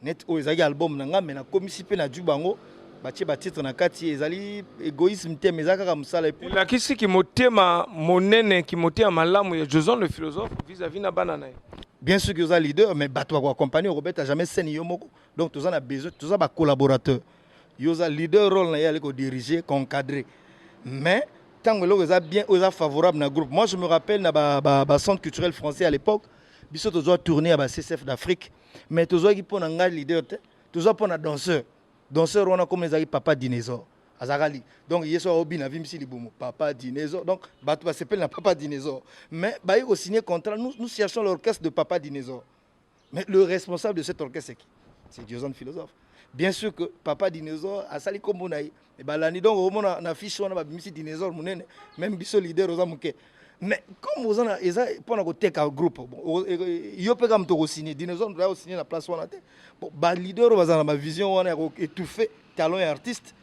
Net o ezali album nanga mais na komisi pe na jubango batie ba titre na kati ezali égoïsme te mezaka ka musala et la kisi ki motema monene ki motema malamu ya Joson le philosophe vis-à-vis na banana. Bien sûr que vous avez leader mais bato ko accompagner Robert a jamais scène yo moko. Donc tous on a besoin tous ça ba collaborateur. Yo za leader rôle na yale ko diriger, encadrer. Mais tant que vous êtes bien favorable dans le groupe. Moi je me rappelle dans le centre culturel français à l'époque, biso toujours tourner à CCF d'Afrique, mais toujours qui pour un leader, toujours pour un danseur. Danseur on a comme les papa dinosaure. Azarali. Donc hier soir Obi na vimsi libomo papa dinosaure. Donc bato s'appelle na papa dinosaure. Mais ba yo signé contrat, nous cherchons l'orchestre de papa dinosaure. Mais le responsable de cet orchestre c'est qui? C'est Joson philosophe. Bien sûr que papa dinosaure a sali comme bonaï. Et bah l'année donc au moins on a affiché on a bimisi dinosaure monene même biso leader aux amuke. Mais comme vous en a pour nous take un groupe yo pe kam to signer dinosaure doit signer la place on a té. Bon bah leader aux a ma vision on a étouffé talent et artiste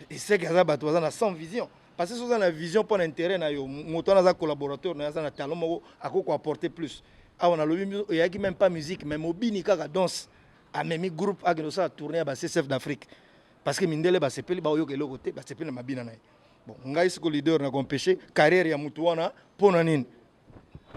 et c'est que ça bato on a sans vision parce que ça la vision pour l'intérêt na yo moto na collaborateur na ça talent moko akoko apporter plus. Ah on a le il y a qui même pas musique même obini kaka danse. A même groupe a tourné à CCF d'Afrique parce que mindele ba sepeli ba yo kelo côté ba sepeli na mabina na. Bon ngai siko leader na compêcher carrière ya mutu wana pona nini.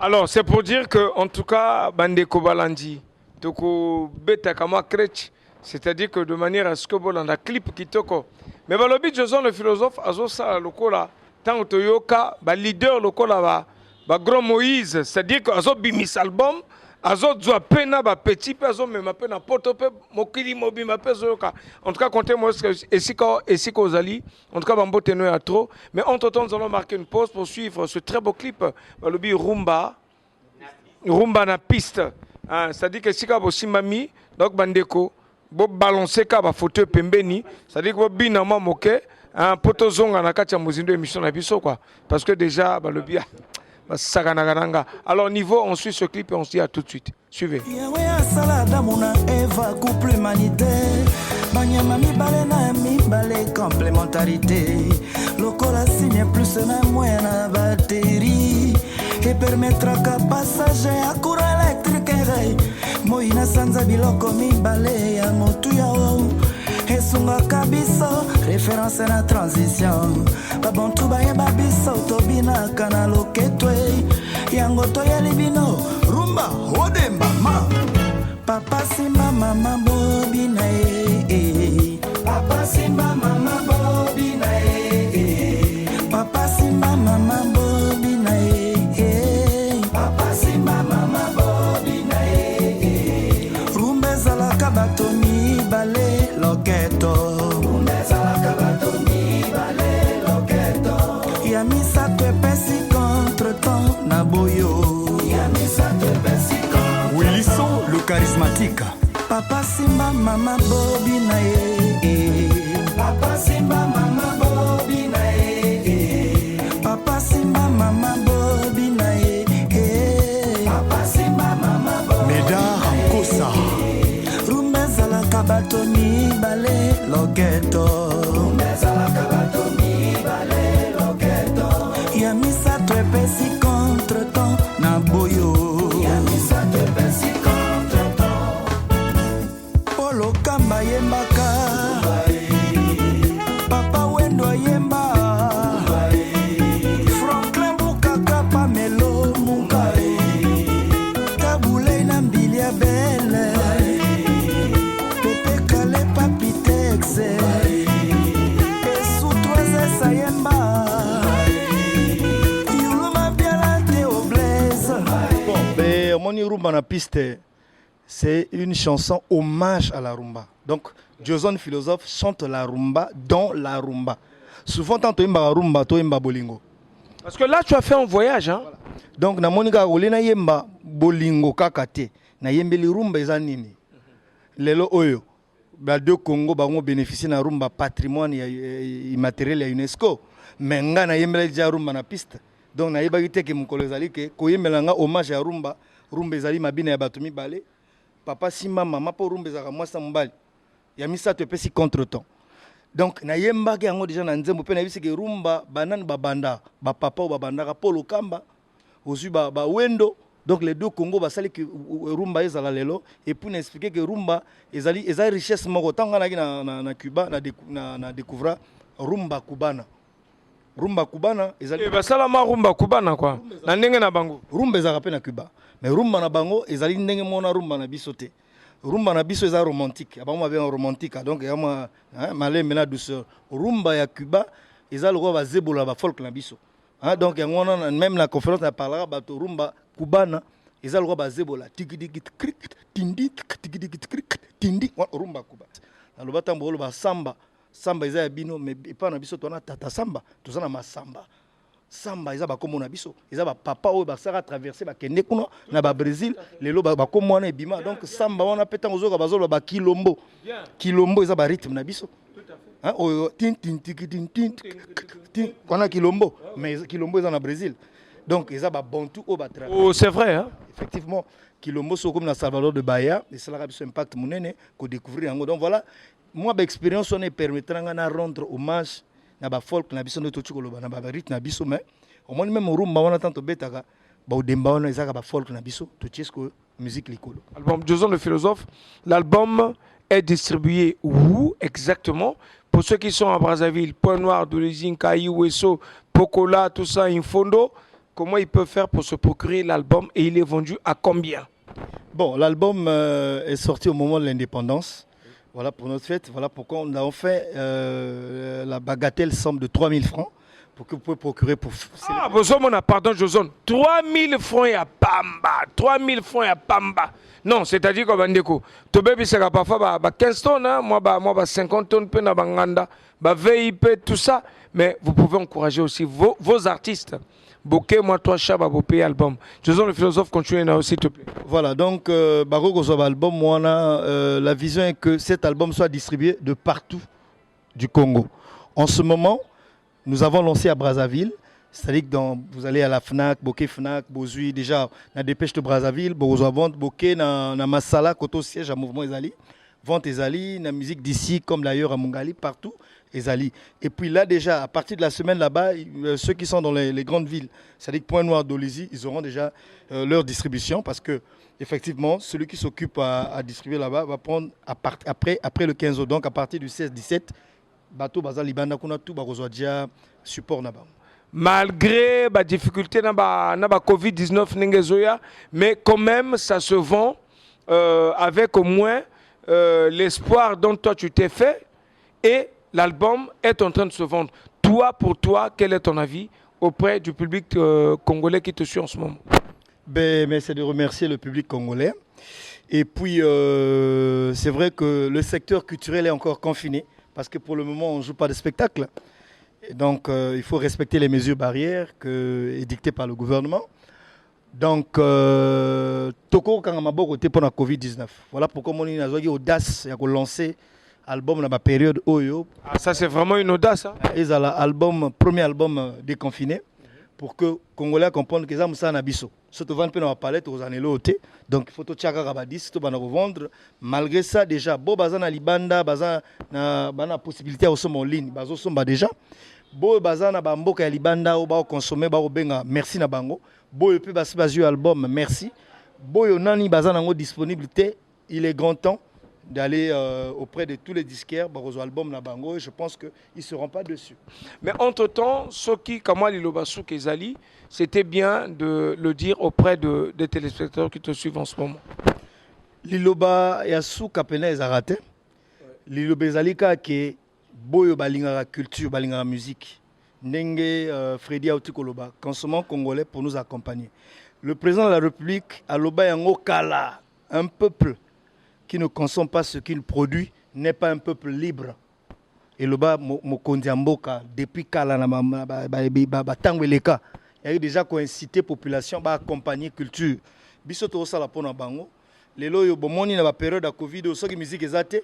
Alors c'est pour dire que en tout cas bandeko balandi toko beta kama crèche, c'est-à-dire que de manière à ce que bolanda clip kitoko mais balobi Joson le philosophe azo ça lokola tant toyoka ba leader lokola ba grand Moïse, c'est-à-dire que azo bimis album azo zwa pena ba petit pe azo mema pena poto pe mokili mobima pe zoka. En tout cas comptez moi esika ozali en tout cas bambote no ya trop mais entre temps nous allons marquer une pause pour suivre ce très beau clip balobi rumba na piste hein, c'est-à-dire que esika bo simami donc bandeko bo balancer ka ba fauteuil pembeni c'est-à-dire que bo bina ma moke hein, poto zonga na kati ya mozindo émission na biso quoi parce que déjà balobi alors niveau on suit ce clip et on se dit à tout de suite. Suivez. Complémentarité. Lokola signe plus na moins na batterie et permettra qu'à passager à courant électrique moina sanza biloko mibale ya motu yao esunga kabiso référence na transition babontu bayeba biso tobina kana loketwe yango toyeli bino rumba odemba ma papa simba mama bobina papa simba mama bobina papa simba mama bobina papa simba mama bobina rumba zala kabatoni bale loketo rumba zala kabatoni bale loketo yamisa te pesi contre temps na boyo yamisa te pesi contre Wilson le charismatique papa simba mama bobina papa simba mama bobina papa simba mama bobina papa simba mama bobina Médard Kosa rumba zala kabatoni bale loketo rumba zala kabatoni bale loketo yamisa te pesi contre temps na boyo yamisa te pesi contre temps polo kamba yembaka papa wendo yemba Franklin bukaka pamelo mukae kabule na mbili ya belle pepe kale papitexe esu troise sayemba yuluma bialate oblaise. Bon, ben moni rumba na piste c'est une chanson hommage à la rumba. Donc Joson philosophe chante la rumba dans la rumba. Souvent tant imba rumba to imba bolingo. Parce que là tu as fait un voyage hein. Voilà. Donc na monika olena yemba bolingo kakate na yembeli rumba eza nini. lelo oyo ba deux Congo bango bénéficier na rumba patrimoine immatériel ya UNESCO mais nga na yembela ja rumba na piste donc na yebaki te ke mokolo ezali ke koyembela nga hommage ya rumba ezali mabina ya bato mibale papa simba mama po rumba ezaka mwasa mobali ya misato epesi contre-temps donc na yembaki yango déjà na nzembo mpe na yebisi ke rumba banani babanda bapapa oyo babandaka polo kamba ozwi bawendo donc les deux Congo basali que rumba ezala lelo et pour n'expliquer que rumba ezali richesse moko tanga na Cuba na découvrir rumba cubana ezali basala ma rumba cubana quoi na ndenge na bango rumba ezala pe na Cuba mais rumba na bango ezali ndenge mona rumba na biso te rumba na biso ezali romantique abango bien romantique donc ya ma malembe na douceur rumba ya Cuba ezali ko bazebola ba folk na biso donc yango wana même la conférence na parlera bato rumba cubana ezali ko bazebola tiki tindi tindi rumba kuba na lobata mbolo ba samba eza ya bino mais pas na biso tona tata samba tozana masamba samba eza ba komo na biso eza ba papa oyo ba sara traverser ba kende kuna na ba Brésil lelo ba komo wana ebima donc samba wana peta ngozoka bazolo ba kilombo eza ba rythme na biso oyo tin kona kilombo mais kilombo eza na Brésil donc eza ba bantu o ba traverser oh c'est vrai hein effectivement kilombo so comme na Salvador de Bahia et cela a un impact monene ko découvrir yango donc voilà moi ba expérience on est permettra na rendre hommage na ba folk na biso ndoto chikoloba na ba rythme na biso mais au moins même rumba wana tanto betaka ba odemba wana ezaka ba folk na biso to chesko musique likolo. Album Joson le philosophe, l'album est distribué où exactement? Pour ceux qui sont à Brazzaville, Point Noir, Dolizine, Kayi, Wesso, Pokola, tout ça, Infondo, comment ils peuvent faire pour se procurer l'album et il est vendu à combien? Bon, l'album est sorti au moment de l'indépendance. Voilà pour notre fête. Voilà pourquoi on a fait la bagatelle somme de 3000 francs pour que vous pouvez procurer pour... Ah, pardon, Joson. 3000 francs à Pamba. 3000 francs à Pamba. Non, c'est-à-dire que Bandeko, tu peux parfois 15 tonnes, hein? Moi 50 tonnes, pe na banganda, VIP, tout ça. Mais vous pouvez encourager aussi vos artistes. Bokeh, moi, toi, Chaba, Bopé, album. Joson le philosophe, continue là, s'il te plaît. Voilà, donc, album, moi, la vision est que cet album soit distribué de partout du Congo. En ce moment, nous avons lancé à Brazzaville. C'est-à-dire que vous allez à la FNAC, Bokeh FNAC, Bozui, déjà, na Dépêche de Brazzaville, Bozo vente, Bokeh, na Massala, Koto siège à Mouvement Ezali. Vente Ezali, na musique d'ici, comme d'ailleurs à Mongali, partout, Ezali. Et puis là, déjà, à partir de la semaine là-bas, ceux qui sont dans les grandes villes, c'est-à-dire Point Noir, Dolizy, ils auront déjà leur distribution parce que, effectivement, celui qui s'occupe à distribuer là-bas va prendre après le 15 août, donc à partir du 16-17, Bateau, Bazar, Libanda, Kuna, tout, Barozoadia, support là-bas. Malgré la difficulté dans la Covid-19, mais quand même, ça se vend avec au moins l'espoir dont toi tu t'es fait et l'album est en train de se vendre. Toi, pour toi, quel est ton avis auprès du public congolais qui te suit en ce moment? Mais c'est de remercier le public congolais. Et puis, c'est vrai que le secteur culturel est encore confiné parce que pour le moment, on ne joue pas de spectacle. Et donc, il faut respecter les mesures barrières édictées par le gouvernement. Donc, Toko Kangamabo côté pour la Covid-19. Voilà pourquoi on a eu audace de lancer l'album dans la période Oyo. Ah, ça, c'est vraiment une audace. Hein? Et c'est le premier album déconfiné pour que les Congolais comprennent que c'est ça Nabiso. Surtout vendre dans la palette aux années là. Donc, il faut que tu rabadis, tu vas revendre. Malgré ça, déjà, bon, bazana libanda, bazana na possibilité au en ligne, bazo somba déjà. Bo bazana bamboka ya libanda o ba consommer ba benga merci na bango. Bo et puis basi album merci. Bo yo nani bazana ngo disponibilité, il est grand temps d'aller auprès de tous les disquaires barozo album na bango et je pense que ils seront pas dessus. Mais entre-temps, ceux qui kama lilobasu kezali, c'était bien de le dire auprès des téléspectateurs qui te suivent en ce moment. Liloba yasu kapena ezarate. Liloba ezalika ke boyo balingara culture, balingara musique. Ndenge Freddy Autikoloba, consommant congolais pour nous accompagner. Le président de la République a loba yango kala, un peuple qui ne consomme pas ce qu'il produit n'est pas un peuple libre. Et loba mokondi mboka depuis kala na batangweleka, il y a eu déjà incité population à accompagner culture. Biso to sala pona bango. lelo yo bomoni na ba période de Covid so que musique ezate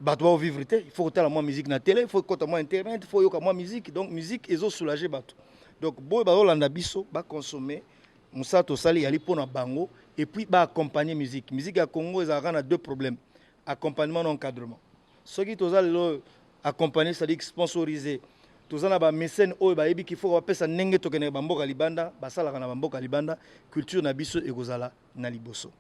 bato ba vivre te, il faut que la moi musique na télé, il faut que moi internet, il faut yo ka moi musique, donc musique ezo soulager bato. Donc boy ba landa biso ba consommer musato sali yali pona bango et puis ba accompagner musique. Musique à Congo ezaka na deux problèmes, accompagnement et encadrement. Ce qui toza lelo accompagner, c'est-à-dire sponsoriser. Tozana ba mécène oyo ba yebi qu'il faut bapesa ndenge tokene bamboka libanda, basalaka na bamboka libanda, culture na biso ekozala na liboso.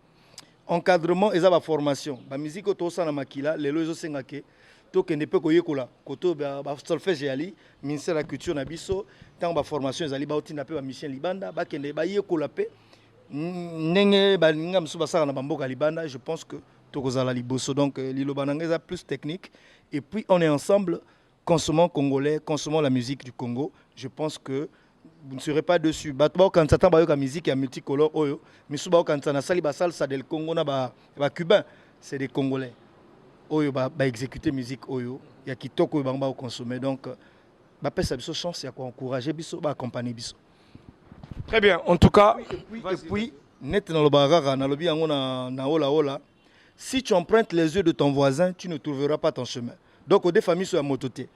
Encadrement eza ba formation, ba musique tosa na makila, lelo ezo sengake tokende pe koyekola, koto ba solfège yali, ministère de la culture na biso, tant ba formation ezali ba otinda pe ba mission libanda, ba kende ba yekola pe ndenge ba ninga mso basala na bamboka libanda, je pense que tokozala liboso. Donc lilobananga eza plus technique et puis on est ensemble. Consommons congolais, consommons la musique du Congo. Je pense que vous ne serez pas dessus. Quand ça t'a la musique est multicolore, mais souvent quand ça n'a sali basal ça del Congo na ba cubain, c'est des Congolais. Oyo ba exécuter musique oyo, il y a qui toko ba consommer. Donc ba pesa biso chance ya ko encourager biso ba accompagner biso. Très bien. En tout cas, et puis net na lobarara na lobi yango na ola. Si tu empruntes les yeux de ton voisin, tu ne trouveras pas ton chemin. Donc, au des familles sur la mototé.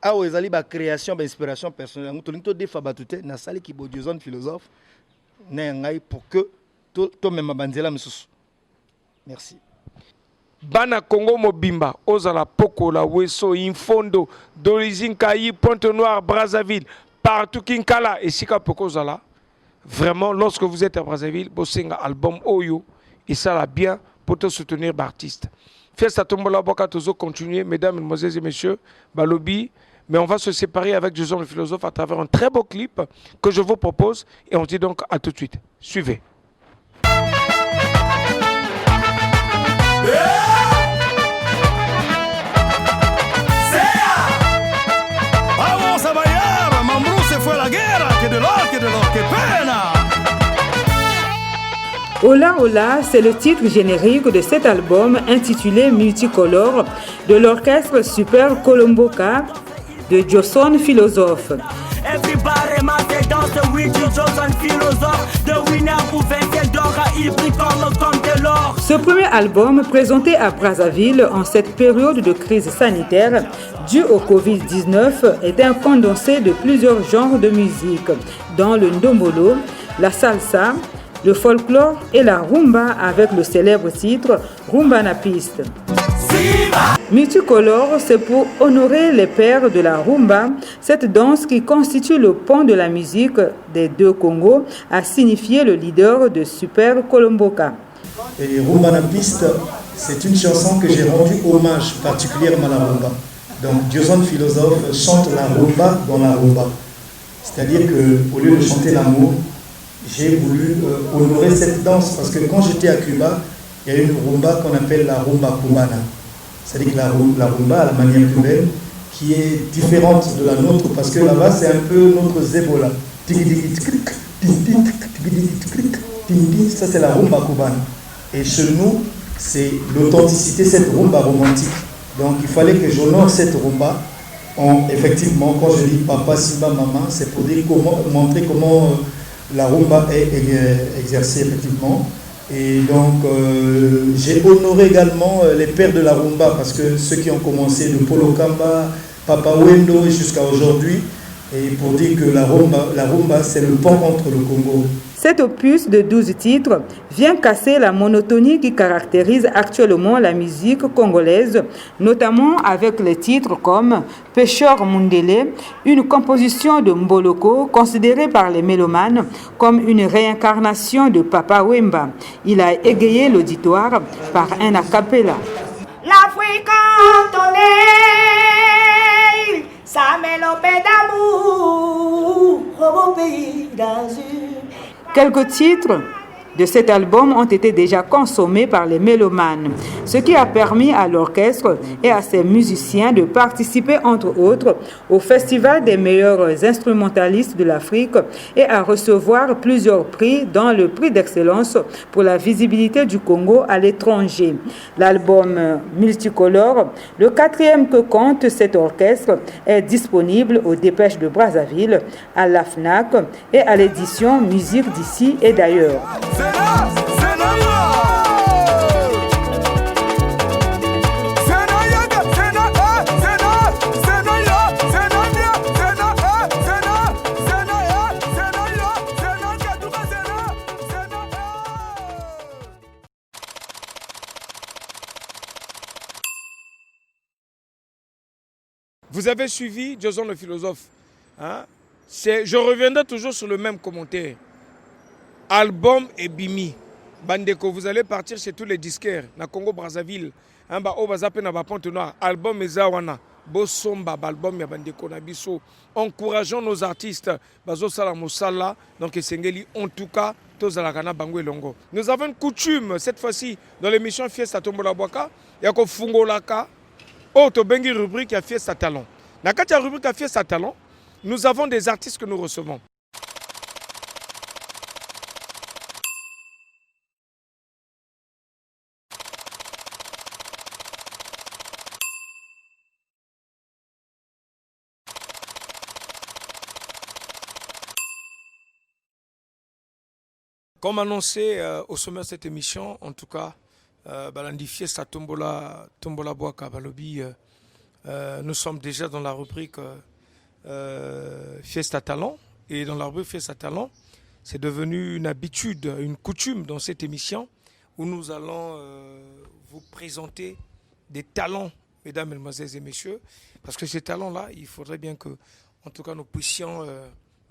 Ah, aux ali ba création, ba inspiration personnelle. Nous tous des fabatuté, na sali qui bodioson philosophe, n'engai pour que toi même abanzela msusu. Merci. Bana Congo Mobimba, Ozala Poko, la Weso, Infondo, d'origine Kayi, Pointe-Noire, Brazzaville, partout Kinkala et Sika Poko Zala. Vraiment, lorsque vous êtes à Brazzaville, Bosenga album Oyo, et ça va bien pour te soutenir l'artiste. Fiesta Tombola Boka Tozo continuer, mesdames, mesdemoiselles et messieurs, Balobi, mais on va se séparer avec Jason le philosophe à travers un très beau clip que je vous propose et on dit donc à tout de suite. Suivez. Hola Hola, c'est le titre générique de cet album intitulé Multicolore de l'orchestre Super Colomboka de Jason Philosophe. Ce premier album, présenté à Brazzaville en cette période de crise sanitaire due au Covid-19, est un condensé de plusieurs genres de musique, dont le ndombolo, la salsa, le folklore et la rumba avec le célèbre titre Rumba na piste. Multicolore, c'est pour honorer les pères de la rumba, cette danse qui constitue le pont de la musique des deux Congos, a signifié le leader de Super Colomboka. Et Rumba na piste, c'est une chanson que j'ai rendu hommage particulièrement à la rumba. Donc Jason Philosophe chante la rumba dans la rumba. C'est-à-dire qu'au lieu de chanter l'amour, j'ai voulu honorer cette danse parce que quand j'étais à Cuba, il y a une rumba qu'on appelle la rumba cubana. C'est-à-dire que la rumba à la manière cubaine qui est différente de la nôtre parce que là-bas c'est un peu notre zébola. Ça c'est la rumba cubana. Et chez nous, c'est l'authenticité, cette rumba romantique. Donc il fallait que j'honore cette rumba. Effectivement, quand je dis papa, Simba, maman, c'est pour dire montrer comment la rumba est exercée effectivement. Et donc j'ai honoré également les pères de la rumba parce que ceux qui ont commencé de Polo Kamba, Papa Wendo jusqu'à aujourd'hui, et pour dire que la rumba c'est le pont entre le Congo. Cet opus de 12 titres vient casser la monotonie qui caractérise actuellement la musique congolaise, notamment avec les titres comme Pêcheur Mundele, une composition de Mboloko considérée par les mélomanes comme une réincarnation de Papa Wemba. Il a égayé l'auditoire par un a cappella. L'Afrique entonnée, sa mélopée d'amour, au pays d'azur. Quelques titres de cet album ont été déjà consommés par les mélomanes, ce qui a permis à l'orchestre et à ses musiciens de participer entre autres au Festival des meilleurs instrumentalistes de l'Afrique et à recevoir plusieurs prix dont le prix d'excellence pour la visibilité du Congo à l'étranger. L'album Multicolore, le 4e que compte cet orchestre, est disponible aux Dépêches de Brazzaville, à la FNAC et à l'édition Musique d'ici et d'ailleurs. Vous avez suivi Jason le philosophe. Hein? Je reviendrai toujours sur le même commentaire. Album et Bimi. Bandeko, vous allez partir chez tous les disquaires. Na Congo Brazzaville. Hein, album Ezawana. Bosomba, album ya Bandeko Nabiso. Encourageons nos artistes. Bazo Sala Mosala. Donc Sengeli, en tout cas, Tozalakana Bangwe Longo. Nous avons une coutume, cette fois-ci, dans l'émission Fiesta Tombola Boaka. Yako Fungolaka. Oh, Tobengi rubrique à Fiesta Talent. Dans la rubrique à Fiesta Talent, nous avons des artistes que nous recevons. Comme annoncé au sommet de cette émission, en tout cas, Balandi Fiesta Tombola Boaka Balobi, nous sommes déjà dans la rubrique Fiesta Talent. Et dans la rubrique Fiesta Talent, c'est devenu une habitude, une coutume dans cette émission où nous allons vous présenter des talents, mesdames, mesdemoiselles et messieurs. Parce que ces talents-là, il faudrait bien que, en tout cas, nous puissions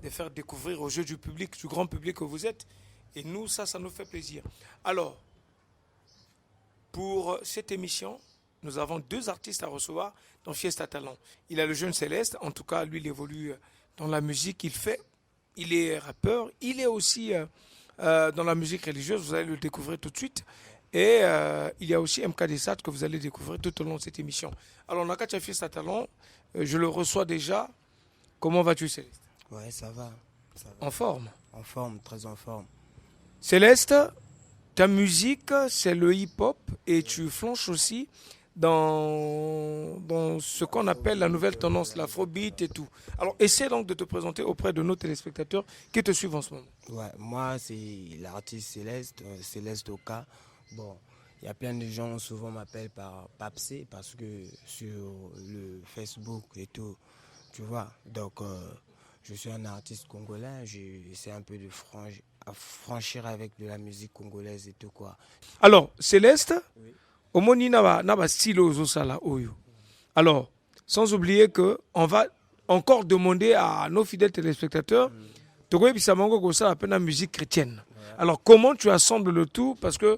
les faire découvrir aux yeux du public, du grand public que vous êtes. Et nous, ça nous fait plaisir. Alors, pour cette émission, nous avons 2 artistes à recevoir dans Fiesta Talent. Il a le jeune Céleste, en tout cas, lui, il évolue dans la musique, il est rappeur, il est aussi dans la musique religieuse, vous allez le découvrir tout de suite. Et il y a aussi MK Desat que vous allez découvrir tout au long de cette émission. Alors, Nakacha Fiesta Talent, je le reçois déjà. Comment vas-tu, Céleste? Ouais, ça va. En forme? En forme, très en forme. Céleste, ta musique, c'est le hip-hop et tu flanches aussi dans ce qu'on appelle la nouvelle tendance, l'afrobeat et tout. Alors, essaie donc de te présenter auprès de nos téléspectateurs qui te suivent en ce moment. Ouais, moi, c'est l'artiste Céleste, Céleste Oka. Bon, il y a plein de gens, souvent m'appellent par Papsé parce que sur le Facebook et tout, tu vois. Donc, je suis un artiste congolais, j'essaie un peu de franchir avec de la musique congolaise et tout quoi. Alors, Céleste, oui. Omoni naba style ozosala oyo. Alors, sans oublier que on va encore demander à nos fidèles téléspectateurs de bisamango ko sala la musique chrétienne. Alors, comment tu assembles le tout? Parce que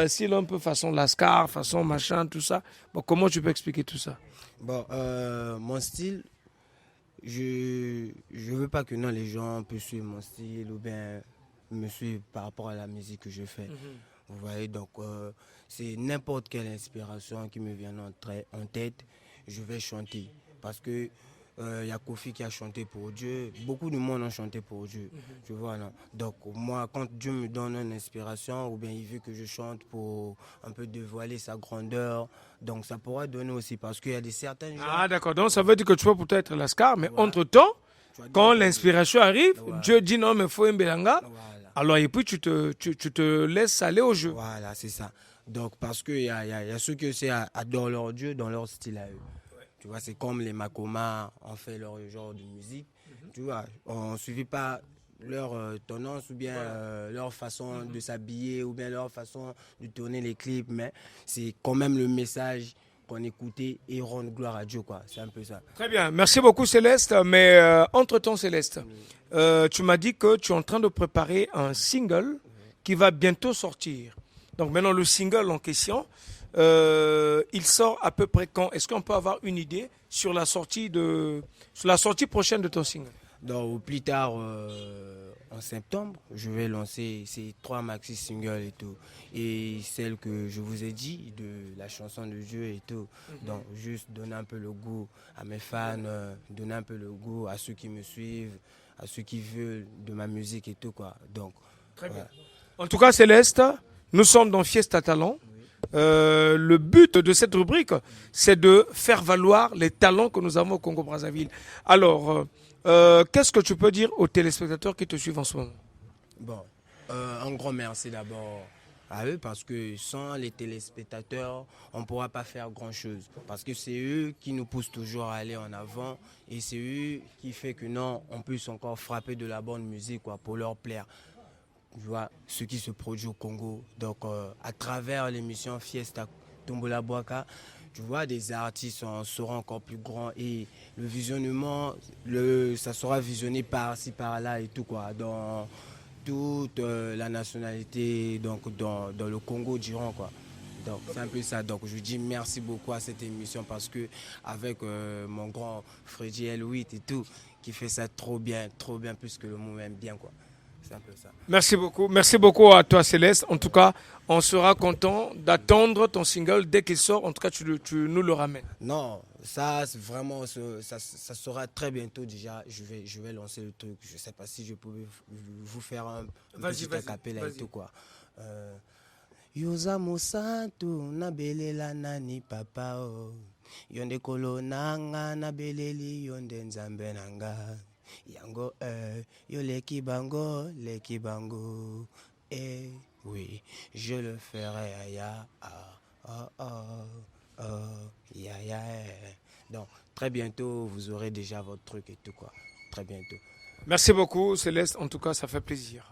si l'on peut façon lascar, façon machin, tout ça, bon, comment tu peux expliquer tout ça? Bon, mon style, je veux pas que non, les gens puissent suivre mon style ou bien me suivre par rapport à la musique que je fais. Vous voyez, donc c'est n'importe quelle inspiration qui me vient en tête, je vais chanter. Parce que y a Kofi qui a chanté pour Dieu, beaucoup de monde ont chanté pour Dieu. Tu vois, non? Donc moi, quand Dieu me donne une inspiration ou bien il veut que je chante pour un peu dévoiler sa grandeur, donc ça pourra donner aussi parce qu'il y a des certains gens... Ah d'accord, donc ça veut dire que tu peux peut-être lascar, mais voilà. Entre-temps, quand l'inspiration arrive, voilà. Dieu dit non mais faut un belanga. Voilà. Alors, et puis tu te laisses aller au jeu. Voilà, c'est ça. Donc, parce qu'il y a ceux qui adorent leur Dieu dans leur style à eux. Ouais. Tu vois, c'est comme les Makoma ont fait leur genre de musique. Tu vois, on ne suivit pas leur tendance ou bien leur façon de s'habiller ou bien leur façon de tourner les clips, mais c'est quand même le message qu'on écoutait et rendre gloire à Dieu, quoi. C'est un peu ça. Très bien, merci beaucoup Céleste. Mais entre-temps Céleste, tu m'as dit que tu es en train de préparer un single qui va bientôt sortir. Donc maintenant le single en question, il sort à peu près quand? Est-ce qu'on peut avoir une idée sur la sortie prochaine de ton single? Donc, au plus tard, en septembre, je vais lancer ces 3 maxi singles et tout. Et celle que je vous ai dit, de la chanson de Dieu et tout. Donc, juste donner un peu le goût à mes fans, donner un peu le goût à ceux qui me suivent, à ceux qui veulent de ma musique et tout, quoi. Donc, très bien. En tout cas, Céleste, nous sommes dans Fiesta Talent. Le but de cette rubrique, c'est de faire valoir les talents que nous avons au Congo-Brazzaville. Alors, qu'est-ce que tu peux dire aux téléspectateurs qui te suivent en ce moment? Bon, un grand merci d'abord à eux parce que sans les téléspectateurs, on ne pourra pas faire grand-chose. Parce que c'est eux qui nous poussent toujours à aller en avant et c'est eux qui font que non, on puisse encore frapper de la bonne musique quoi, pour leur plaire. Tu vois, ce qui se produit au Congo. Donc, à travers l'émission Fiesta Tombola Boaka, tu vois, des artistes seront encore plus grands et le visionnement, ça sera visionné par-ci, par-là et tout quoi, dans toute la nationalité, donc dans le Congo diront quoi. Donc c'est un peu ça. Donc je dis merci beaucoup à cette émission parce que avec mon grand Freddy L8 et tout, qui fait ça trop bien plus que le mot même bien quoi. C'est un peu ça. Merci beaucoup à toi Céleste. En tout cas, on sera content d'attendre ton single dès qu'il sort. En tout cas, tu nous le ramènes. Non, ça c'est vraiment, ça sera très bientôt déjà. Je vais lancer le truc. Je sais pas si je pouvais vous faire un petit acapella et tout quoi. Yoza mosantu na belela nani papa o yonde kolonanga na beleli yonde nzambe nanga yango yo leki bango oui je le ferai ya ya donc très bientôt vous aurez déjà votre truc et tout quoi, très bientôt. Merci beaucoup Céleste, en tout cas ça fait plaisir.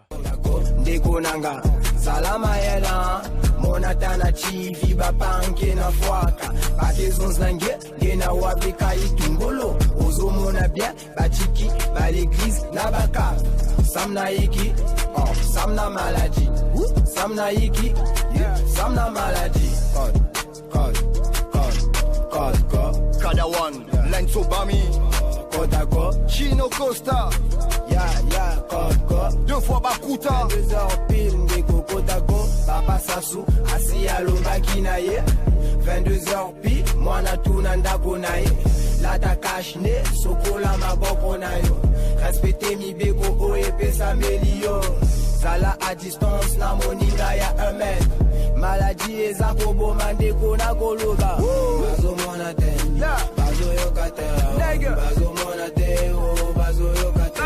Ndekonanga salama yela monatana chivi bapanke na fwaka bakezons nange ngena wabeka itumbolo ozomona bien bachiki ba l'église na baka samna iki samna maladie samna iki samna maladie Kada one Lenzo Bami Kodako Chino Costa deux fois Bakuta 2 heures pile ndeko Kodako Papa Sassou asi alombaki na ye 22 heures pile mwana tuna ndako na ye lata kashne sokola maboko na yo respecte mibeko oyo epesa melio zala à distance na moninga ya 1 mètre maladie eza koboma ndeko na koloba bazomona te bazoyoka te bazomona te bazoyoka te.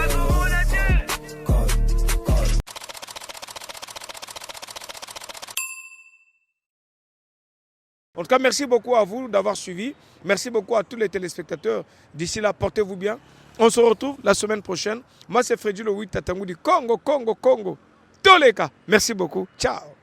En tout cas, merci beaucoup à vous d'avoir suivi. Merci beaucoup à tous les téléspectateurs. D'ici là, portez-vous bien. On se retrouve la semaine prochaine. Moi, c'est Freddy le 8 Tatangou du Congo. Toleka. Merci beaucoup. Ciao.